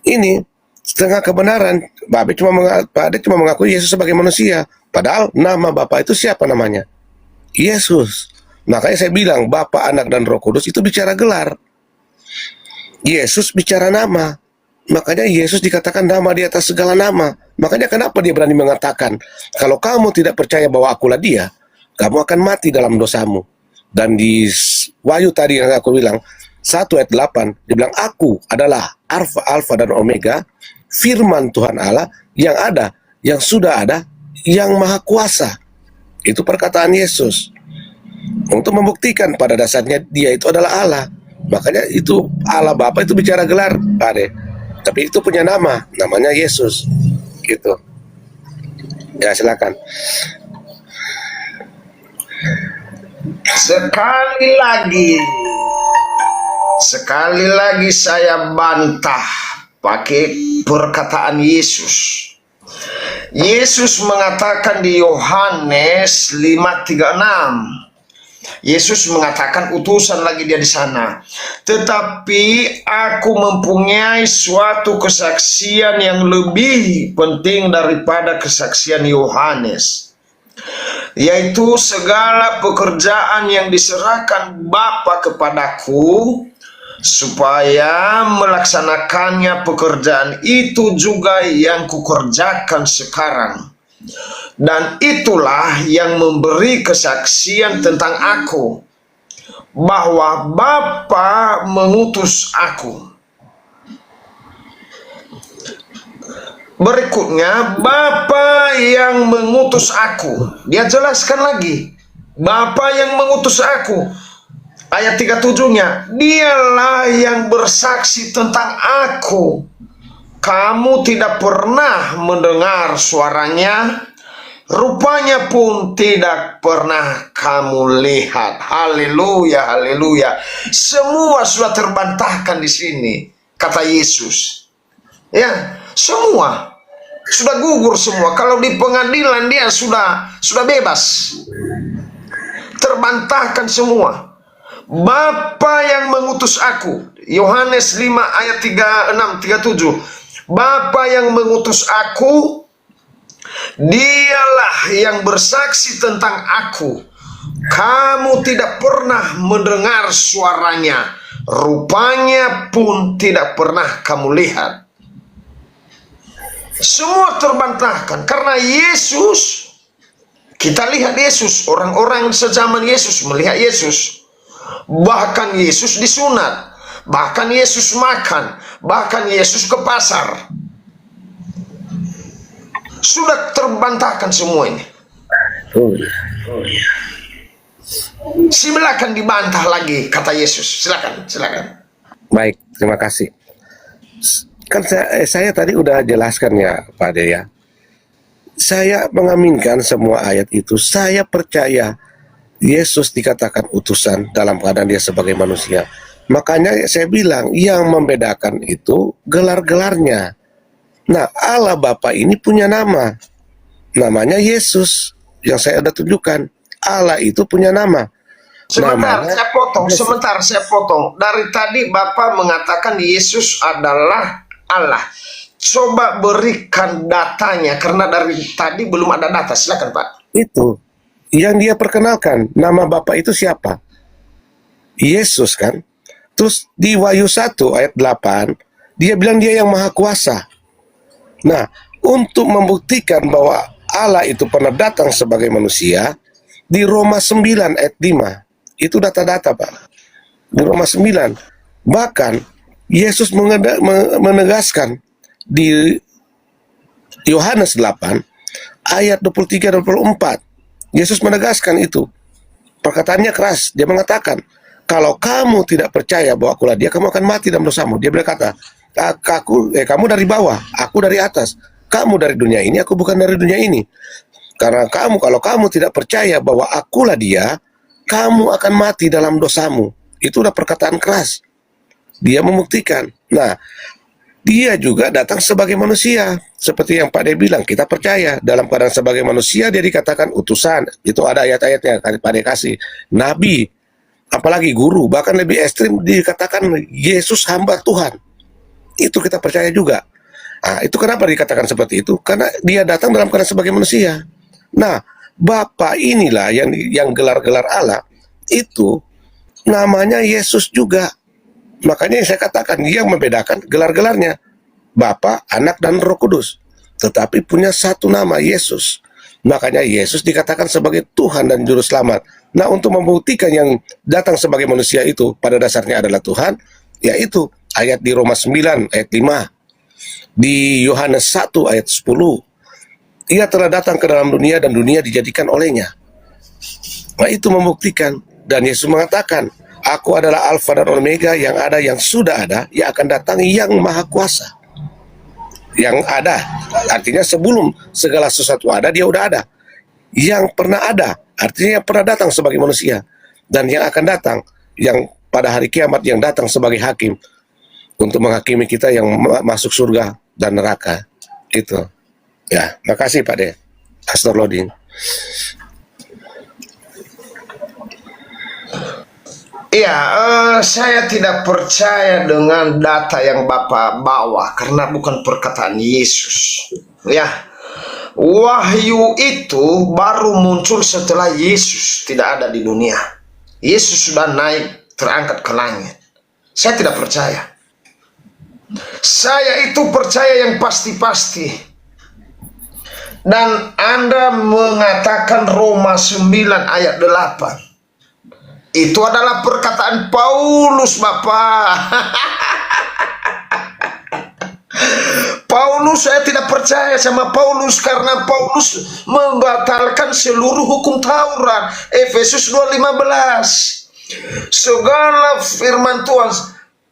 ini setengah kebenaran. Pak De cuma mengakui Yesus sebagai manusia. Padahal nama Bapa itu siapa namanya? Yesus. Makanya saya bilang Bapa, Anak, dan Roh Kudus itu bicara gelar. Yesus bicara nama. Makanya Yesus dikatakan nama di atas segala nama. Makanya kenapa dia berani mengatakan, kalau kamu tidak percaya bahwa akulah dia, kamu akan mati dalam dosamu. Dan di Wahyu tadi yang aku bilang 1 ayat 8, dia bilang aku adalah Alfa dan Omega, firman Tuhan Allah yang ada, yang sudah ada, yang maha kuasa. Itu perkataan Yesus untuk membuktikan pada dasarnya dia itu adalah Allah. Makanya itu Allah Bapa itu bicara gelar, Pak De. Tapi itu punya nama, namanya Yesus. Gitu. Ya, silakan. Sekali lagi saya bantah pakai perkataan Yesus. Yesus mengatakan di Yohanes 5:36. Yesus mengatakan, utusan lagi dia di sana. Tetapi aku mempunyai suatu kesaksian yang lebih penting daripada kesaksian Yohanes, yaitu segala pekerjaan yang diserahkan Bapa kepadaku, supaya melaksanakannya pekerjaan itu juga yang kukerjakan sekarang. Dan itulah yang memberi kesaksian tentang aku, bahwa Bapa mengutus aku. Berikutnya, Bapa yang mengutus aku. Dia jelaskan lagi, Bapa yang mengutus aku. ayat 37-nya, dialah yang bersaksi tentang aku. Kamu tidak pernah mendengar suaranya, rupanya pun tidak pernah kamu lihat. Haleluya, haleluya. Semua sudah terbantahkan di sini, kata Yesus. Ya, semua sudah gugur semua. Kalau di pengadilan dia sudah bebas. Terbantahkan semua. Bapa yang mengutus aku. Yohanes 5 ayat 36-37. Bapa yang mengutus aku, dialah yang bersaksi tentang aku. Kamu tidak pernah mendengar suaranya, rupanya pun tidak pernah kamu lihat. Semua terbantahkan karena Yesus. Kita lihat Yesus, orang-orang sezaman Yesus melihat Yesus. Bahkan Yesus disunat, bahkan Yesus makan, bahkan Yesus ke pasar. Sudah terbantahkan semua ini. Silakan dibantah lagi, kata Yesus. Silakan, silakan. Baik, terima kasih. Kan saya tadi udah jelaskan ya Pak Ade ya. Saya mengaminkan semua ayat itu. Saya percaya Yesus dikatakan utusan dalam keadaan dia sebagai manusia. Makanya saya bilang yang membedakan itu gelar-gelarnya. Nah, Allah Bapa ini punya nama. Namanya Yesus. Yang saya ada tunjukkan. Allah itu punya nama. Sebentar, Namanya saya potong. Yesus. Sebentar, saya potong. Dari tadi Bapak mengatakan Yesus adalah Allah. Coba berikan datanya, karena dari tadi belum ada data. Silakan Pak. Itu yang dia perkenalkan. Nama Bapa itu siapa? Yesus kan. Terus di Wahyu 1 ayat 8 dia bilang dia yang maha kuasa. Nah, untuk membuktikan bahwa Allah itu pernah datang sebagai manusia, di Roma 9 ayat 5 itu data-data Pak. Di Roma 9 bahkan Yesus menegaskan di Yohanes 8 ayat 23-24. Yesus menegaskan itu. Perkataannya keras. Dia mengatakan, kalau kamu tidak percaya bahwa akulah dia, kamu akan mati dalam dosamu. Dia berkata, kamu dari bawah, aku dari atas. Kamu dari dunia ini, aku bukan dari dunia ini. Karena kalau kamu tidak percaya bahwa akulah dia, kamu akan mati dalam dosamu. Itu udah perkataan keras. Dia membuktikan. Nah, dia juga datang sebagai manusia. Seperti yang Pak De bilang, kita percaya. Dalam keadaan sebagai manusia, dia dikatakan utusan. Itu ada ayat-ayatnya, Pak De kasih. Nabi, apalagi guru, bahkan lebih ekstrim dikatakan Yesus hamba Tuhan. Itu kita percaya juga. Nah, itu kenapa dikatakan seperti itu? Karena dia datang dalam keadaan sebagai manusia. Nah, Bapa inilah yang gelar-gelar Allah, itu namanya Yesus juga. Makanya yang saya katakan, yang membedakan gelar-gelarnya Bapa, Anak, dan Roh Kudus. Tetapi punya satu nama, Yesus. Makanya Yesus dikatakan sebagai Tuhan dan Juru Selamat. Nah, untuk membuktikan yang datang sebagai manusia itu pada dasarnya adalah Tuhan, yaitu ayat di Roma 9 ayat 5. Di Yohanes 1 ayat 10. Ia telah datang ke dalam dunia dan dunia dijadikan olehnya. Nah, itu membuktikan. Dan Yesus mengatakan, aku adalah Alfa dan Omega, yang ada, yang sudah ada, yang akan datang, yang maha kuasa. Yang ada, artinya sebelum segala sesuatu ada, dia udah ada. Yang pernah ada, artinya yang pernah datang sebagai manusia. Dan yang akan datang, yang pada hari kiamat, yang datang sebagai hakim, untuk menghakimi kita yang masuk surga dan neraka. Itu. Ya, makasih Pak De. Astagfirullahaladzim. Iya, saya tidak percaya dengan data yang Bapak bawa karena bukan perkataan Yesus. Ya, wahyu itu baru muncul setelah Yesus tidak ada di dunia. Yesus sudah naik, terangkat ke langit. Saya tidak percaya. Saya itu percaya yang pasti-pasti. Dan Anda mengatakan Roma 9 ayat 8. Itu adalah perkataan Paulus, Bapak. Paulus, saya tidak percaya sama Paulus karena Paulus membatalkan seluruh hukum Taurat. Efesus 2:15. Segala firman Tuhan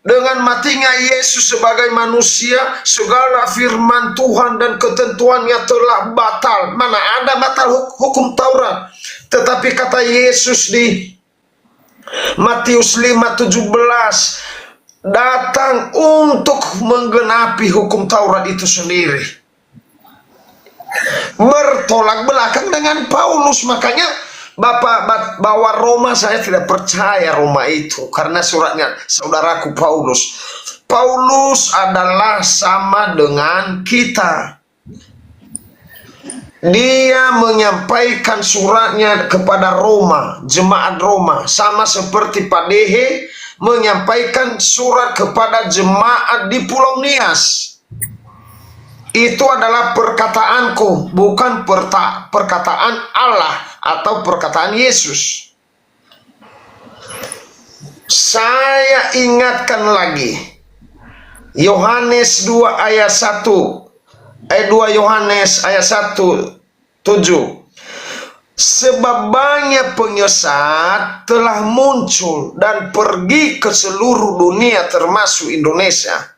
dengan matinya Yesus sebagai manusia, segala firman Tuhan dan ketentuannya telah batal. Mana ada batal hukum Taurat? Tetapi kata Yesus di Matius 5:17, datang untuk menggenapi hukum Taurat itu sendiri. Bertolak belakang dengan Paulus. Makanya Bapak bawa Roma, saya tidak percaya Roma itu, karena suratnya saudaraku Paulus. Paulus adalah sama dengan kita. Dia menyampaikan suratnya kepada Roma, jemaat Roma, sama seperti Pak Dehe menyampaikan surat kepada jemaat di Pulau Nias. Itu adalah perkataanku, bukan perkataan Allah atau perkataan Yesus. Saya ingatkan lagi, Yohanes 2 ayat 1, 2 Yohanes ayat 1:7. Sebab banyak penyesat telah muncul dan pergi ke seluruh dunia termasuk Indonesia,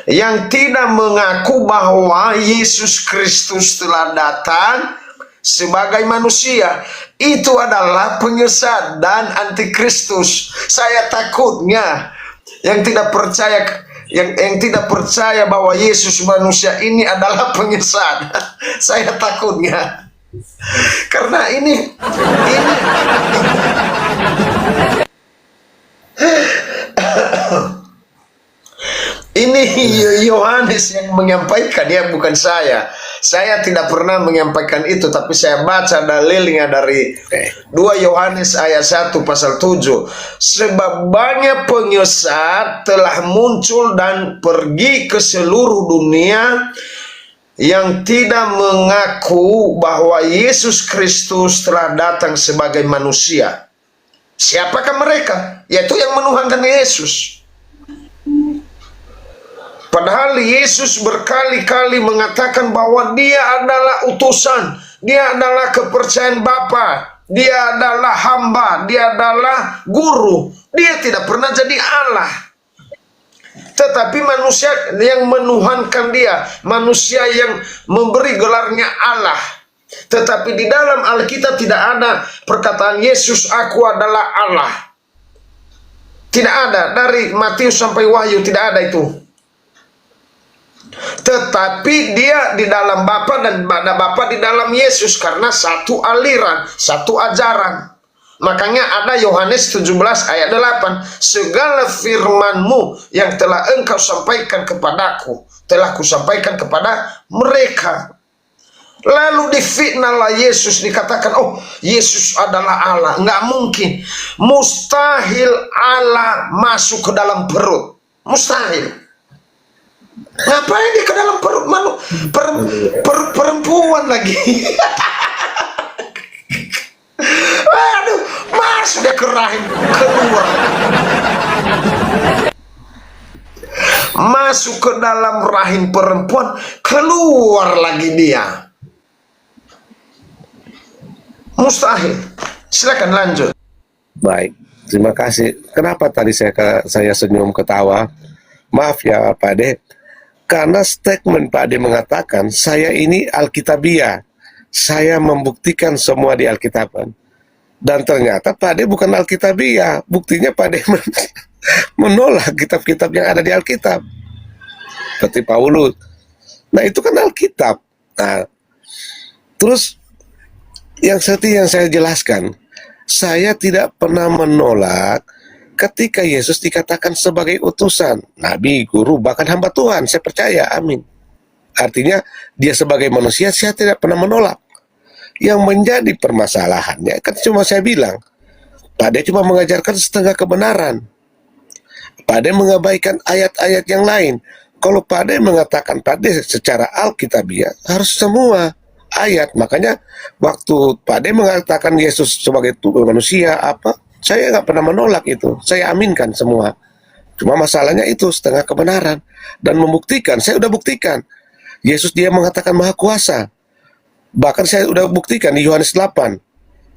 yang tidak mengaku bahwa Yesus Kristus telah datang sebagai manusia. Itu adalah penyesat dan antikristus. Saya takutnya yang tidak percaya bahwa Yesus manusia ini adalah penyesat. Saya takutnya. Karena ini Yohanes yang menyampaikan, ya, bukan saya. Saya tidak pernah menyampaikan itu, tapi saya baca dalilnya dari 2 Yohanes ayat 1 pasal 7. Sebab banyak penyesat telah muncul dan pergi ke seluruh dunia, yang tidak mengaku bahwa Yesus Kristus telah datang sebagai manusia. Siapakah mereka? Yaitu yang menuhankan Yesus. Padahal Yesus berkali-kali mengatakan bahwa dia adalah utusan, dia adalah kepercayaan Bapa, dia adalah hamba, dia adalah guru. Dia tidak pernah jadi Allah. Tetapi manusia yang menuhankan dia, manusia yang memberi gelarnya Allah. Tetapi di dalam Alkitab tidak ada perkataan Yesus, aku adalah Allah. Tidak ada. Dari Matius sampai Wahyu tidak ada itu. Tetapi dia di dalam Bapa dan Bapa di dalam Yesus, karena satu aliran, satu ajaran. Makanya ada Yohanes 17 ayat 8. Segala firman-Mu yang telah Engkau sampaikan kepadaku, telah Kusampaikan kepada mereka. Lalu difitnahlah Yesus, dikatakan, oh, Yesus adalah Allah. Nggak mungkin. Mustahil Allah masuk ke dalam perut. Mustahil. Ngapain dia ke dalam perut perempuan lagi? Aduh, masuk dia ke rahim, keluar. Masuk ke dalam rahim perempuan, keluar lagi dia. Mustahil. Silakan lanjut. Baik, terima kasih. Kenapa tadi saya senyum ketawa? Maaf ya Pak De, karena statement Pak De mengatakan saya ini Alkitabiah, saya membuktikan semua di Alkitaban. Dan ternyata Pak De bukan Alkitabiah, buktinya Pak De menolak kitab-kitab yang ada di Alkitab, seperti Paulus. Nah itu kan Alkitab. Nah, terus yang seperti yang saya jelaskan, saya tidak pernah menolak ketika Yesus dikatakan sebagai utusan, nabi, guru, bahkan hamba Tuhan. Saya percaya, amin. Artinya dia sebagai manusia, saya tidak pernah menolak. Yang menjadi permasalahannya kan cuma saya bilang, Pak De cuma mengajarkan setengah kebenaran. Pak De mengabaikan ayat-ayat yang lain. Kalau Pak De mengatakan Pak De secara Alkitabiah, harus semua ayat. Makanya waktu Pak De mengatakan Yesus sebagai manusia, saya nggak pernah menolak itu. Saya aminkan semua. Cuma masalahnya itu setengah kebenaran. Dan membuktikan, saya udah buktikan. Yesus dia mengatakan maha kuasa. Bahkan saya udah buktikan di Yohanes 8.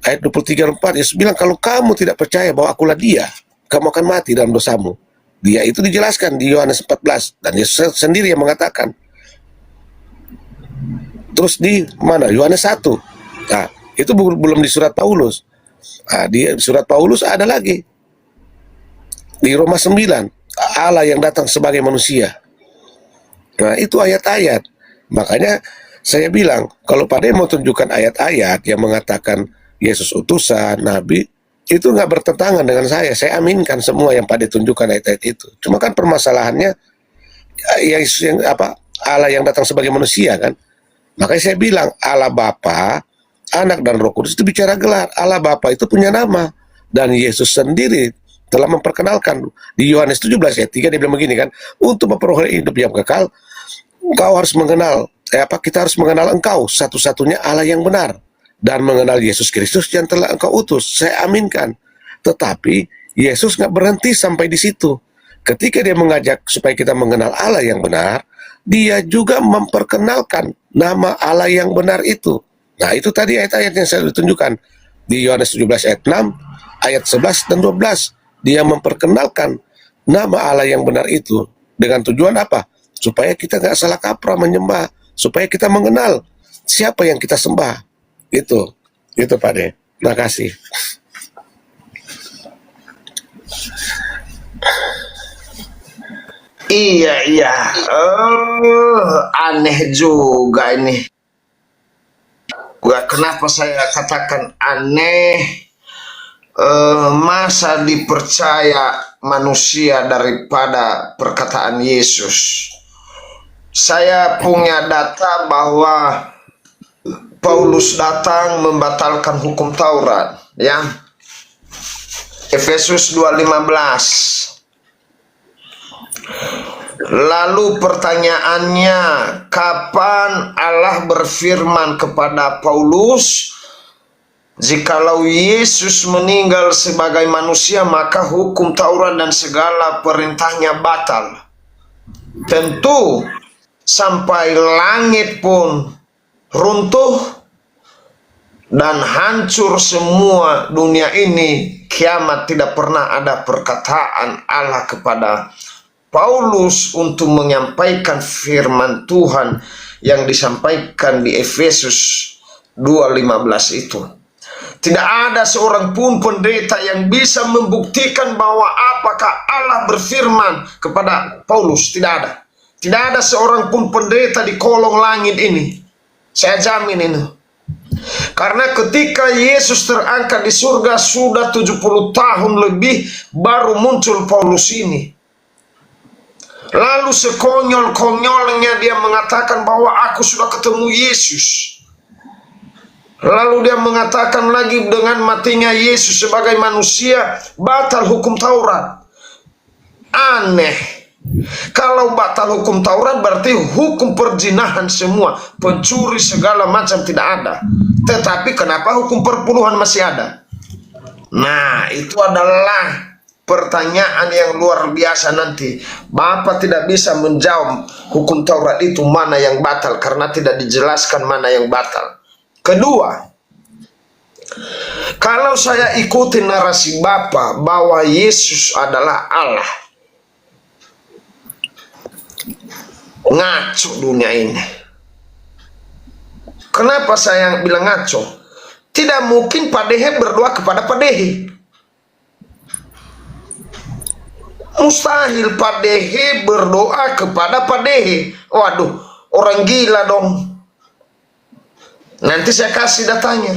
ayat 23-4, Yesus bilang, kalau kamu tidak percaya bahwa akulah dia, kamu akan mati dalam dosamu. Dia itu dijelaskan di Yohanes 14, dan Yesus sendiri yang mengatakan. Terus di mana? Yohanes 1. Nah, itu belum di surat Paulus. Nah, di surat Paulus ada lagi. Di Roma 9, Allah yang datang sebagai manusia. Nah, itu ayat-ayat. Makanya saya bilang, kalau Pak De mau tunjukkan ayat-ayat yang mengatakan Yesus utusan, Nabi, itu nggak bertentangan dengan saya. Saya aminkan semua yang Pak De tunjukkan ayat-ayat itu. Cuma kan permasalahannya, Yesus yang Allah yang datang sebagai manusia kan. Makanya saya bilang, Allah Bapa, Anak dan Roh Kudus itu bicara gelar. Allah Bapa itu punya nama. Dan Yesus sendiri telah memperkenalkan. Di Yohanes 17 ayat 3 dia bilang begini kan, untuk memperoleh hidup yang kekal, engkau harus mengenal, kita harus mengenal engkau, satu-satunya Allah yang benar. Dan mengenal Yesus Kristus yang telah engkau utus. Saya aminkan. Tetapi Yesus nggak berhenti sampai di situ. Ketika dia mengajak supaya kita mengenal Allah yang benar, dia juga memperkenalkan nama Allah yang benar itu. Nah, itu tadi ayat-ayat yang saya tunjukkan. Di Yohanes 17 ayat 6, ayat 11 dan 12. Dia memperkenalkan nama Allah yang benar itu. Dengan tujuan apa? Supaya kita nggak salah kaprah menyembah. Supaya kita mengenal siapa yang kita sembah. Itu Pak De. Terima kasih. Iya. Aneh juga ini. Kenapa saya katakan aneh? Masa dipercaya manusia daripada perkataan Yesus? Saya punya data bahwa Paulus datang membatalkan hukum Taurat, ya. Efesus 2:15. Lalu pertanyaannya, kapan Allah berfirman kepada Paulus, jikalau Yesus meninggal sebagai manusia, maka hukum Taurat dan segala perintahnya batal. Tentu sampai langit pun runtuh dan hancur semua dunia ini, kiamat tidak pernah ada perkataan Allah kepada Paulus untuk menyampaikan firman Tuhan yang disampaikan di Efesus 2:15 itu. Tidak ada seorang pun pendeta yang bisa membuktikan bahwa apakah Allah berfirman kepada Paulus. Tidak ada. Tidak ada seorang pun pendeta di kolong langit ini. Saya jamin ini. Karena ketika Yesus terangkat di surga sudah 70 tahun lebih baru muncul Paulus ini. Lalu sekonyol-konyolnya dia mengatakan bahwa aku sudah ketemu Yesus. Lalu dia mengatakan lagi dengan matinya Yesus sebagai manusia batal hukum Taurat. Aneh. Kalau batal hukum Taurat berarti hukum perzinahan semua, pencuri segala macam tidak ada. Tetapi kenapa hukum perpuluhan masih ada? Nah, itu adalah pertanyaan yang luar biasa nanti. Bapak tidak bisa menjawab hukum Taurat itu mana yang batal karena tidak dijelaskan mana yang batal. Kedua, kalau saya ikuti narasi Bapak bahwa Yesus adalah Allah, ngaco dunia ini. Kenapa saya bilang ngaco? Tidak mungkin Pak Dehe berdoa kepada Pak Dehe. Mustahil Pak Dehe berdoa kepada Pak Dehe. Waduh, orang gila dong. Nanti saya kasih datanya.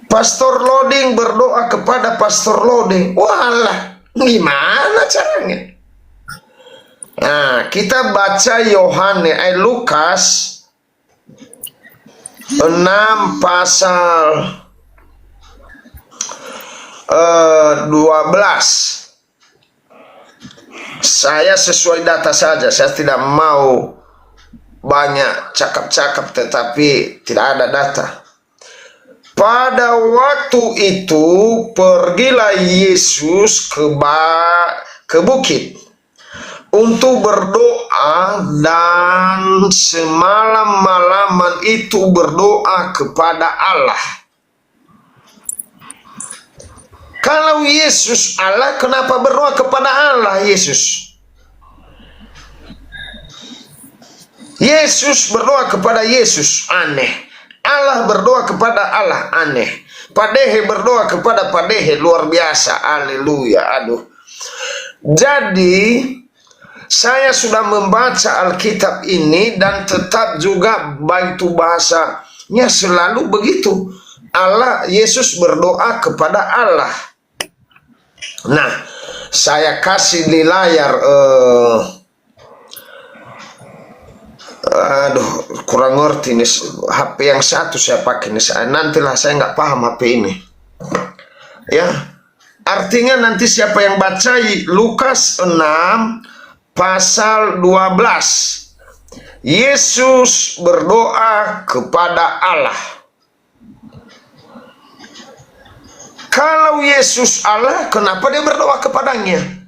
Pastor Loading berdoa kepada Pastor Loading. Walah, gimana caranya? Nah, kita baca Yohanes, Lukas 6 pasal 12. Saya sesuai data saja, saya tidak mau banyak cakap-cakap tetapi tidak ada data. Pada waktu itu pergilah Yesus ke bukit. untuk berdoa, dan semalam-malaman itu berdoa kepada Allah. Kalau Yesus Allah, kenapa berdoa kepada Allah Yesus? Yesus berdoa kepada Yesus, aneh. Allah berdoa kepada Allah, aneh. Padehe berdoa kepada Padehe, luar biasa. Haleluya. Aduh. Jadi saya sudah membaca Alkitab ini dan tetap juga baik itu bahasanya selalu begitu. Allah, Yesus berdoa kepada Allah. Nah, saya kasih di layar aduh, kurang ngerti nih, HP yang satu saya pakai nih. Nantilah, saya nggak paham HP ini. Ya, artinya nanti siapa yang baca Lukas 6 pasal 12, Yesus berdoa kepada Allah. Kalau Yesus Allah, kenapa dia berdoa kepadanya?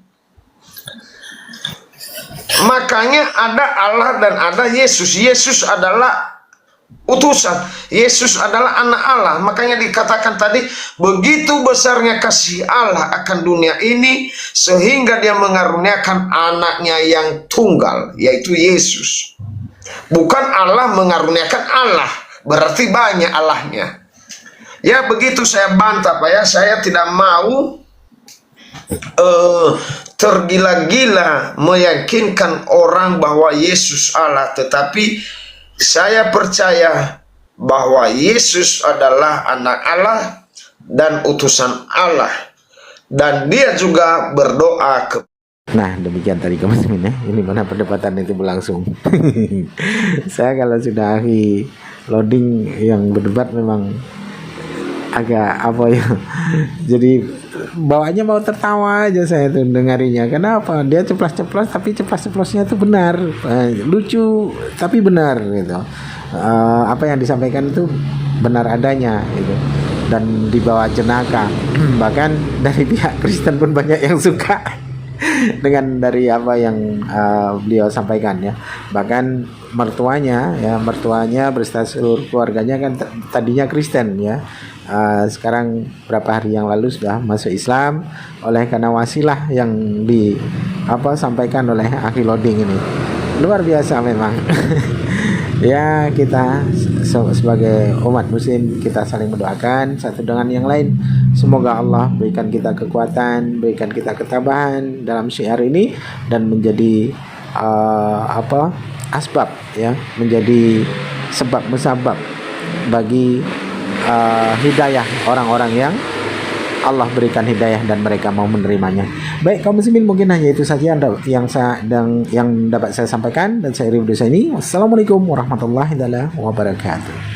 Makanya ada Allah dan ada Yesus. Yesus adalah utusan. Yesus adalah anak Allah. Makanya dikatakan tadi, begitu besarnya kasih Allah akan dunia ini, sehingga dia mengaruniakan anaknya yang tunggal, yaitu Yesus. Bukan Allah mengaruniakan Allah, berarti banyak Allahnya. Ya, begitu saya bantah Pak ya. Saya tidak mau tergila-gila meyakinkan orang bahwa Yesus Allah, tetapi saya percaya bahwa Yesus adalah anak Allah dan utusan Allah, dan dia juga berdoa ke. Nah, demikian tadi kaum muslimin ya. Ini mana perdebatan itu berlangsung. Saya kalau sudah akhir loading yang berdebat memang agak apa ya. Jadi bawaannya mau tertawa aja saya tuh dengarinya. Kenapa? Dia ceplas-ceplos tapi ceplas-ceplosnya tuh benar. Lucu tapi benar gitu. Apa yang disampaikan itu benar adanya gitu. Dan dibawa jenaka. Bahkan dari pihak Kristen pun banyak yang suka dengan dari apa yang beliau sampaikan ya. Bahkan mertuanya berserta seluruh keluarganya kan tadinya Kristen ya. Sekarang berapa hari yang lalu sudah masuk Islam oleh karena wasilah yang sampaikan oleh Akhi Loading ini. Luar biasa memang. Ya, kita sebagai umat muslim kita saling mendoakan satu dengan yang lain. Semoga Allah berikan kita kekuatan, berikan kita ketabahan dalam syiar ini, dan menjadi asbab ya, menjadi sebab musabab bagi hidayah orang-orang yang Allah berikan hidayah dan mereka mau menerimanya. Baik kaum muslimin, mungkin hanya itu saja yang dapat saya sampaikan dan saya Rifdus ini. Wassalamualaikum warahmatullahi wabarakatuh.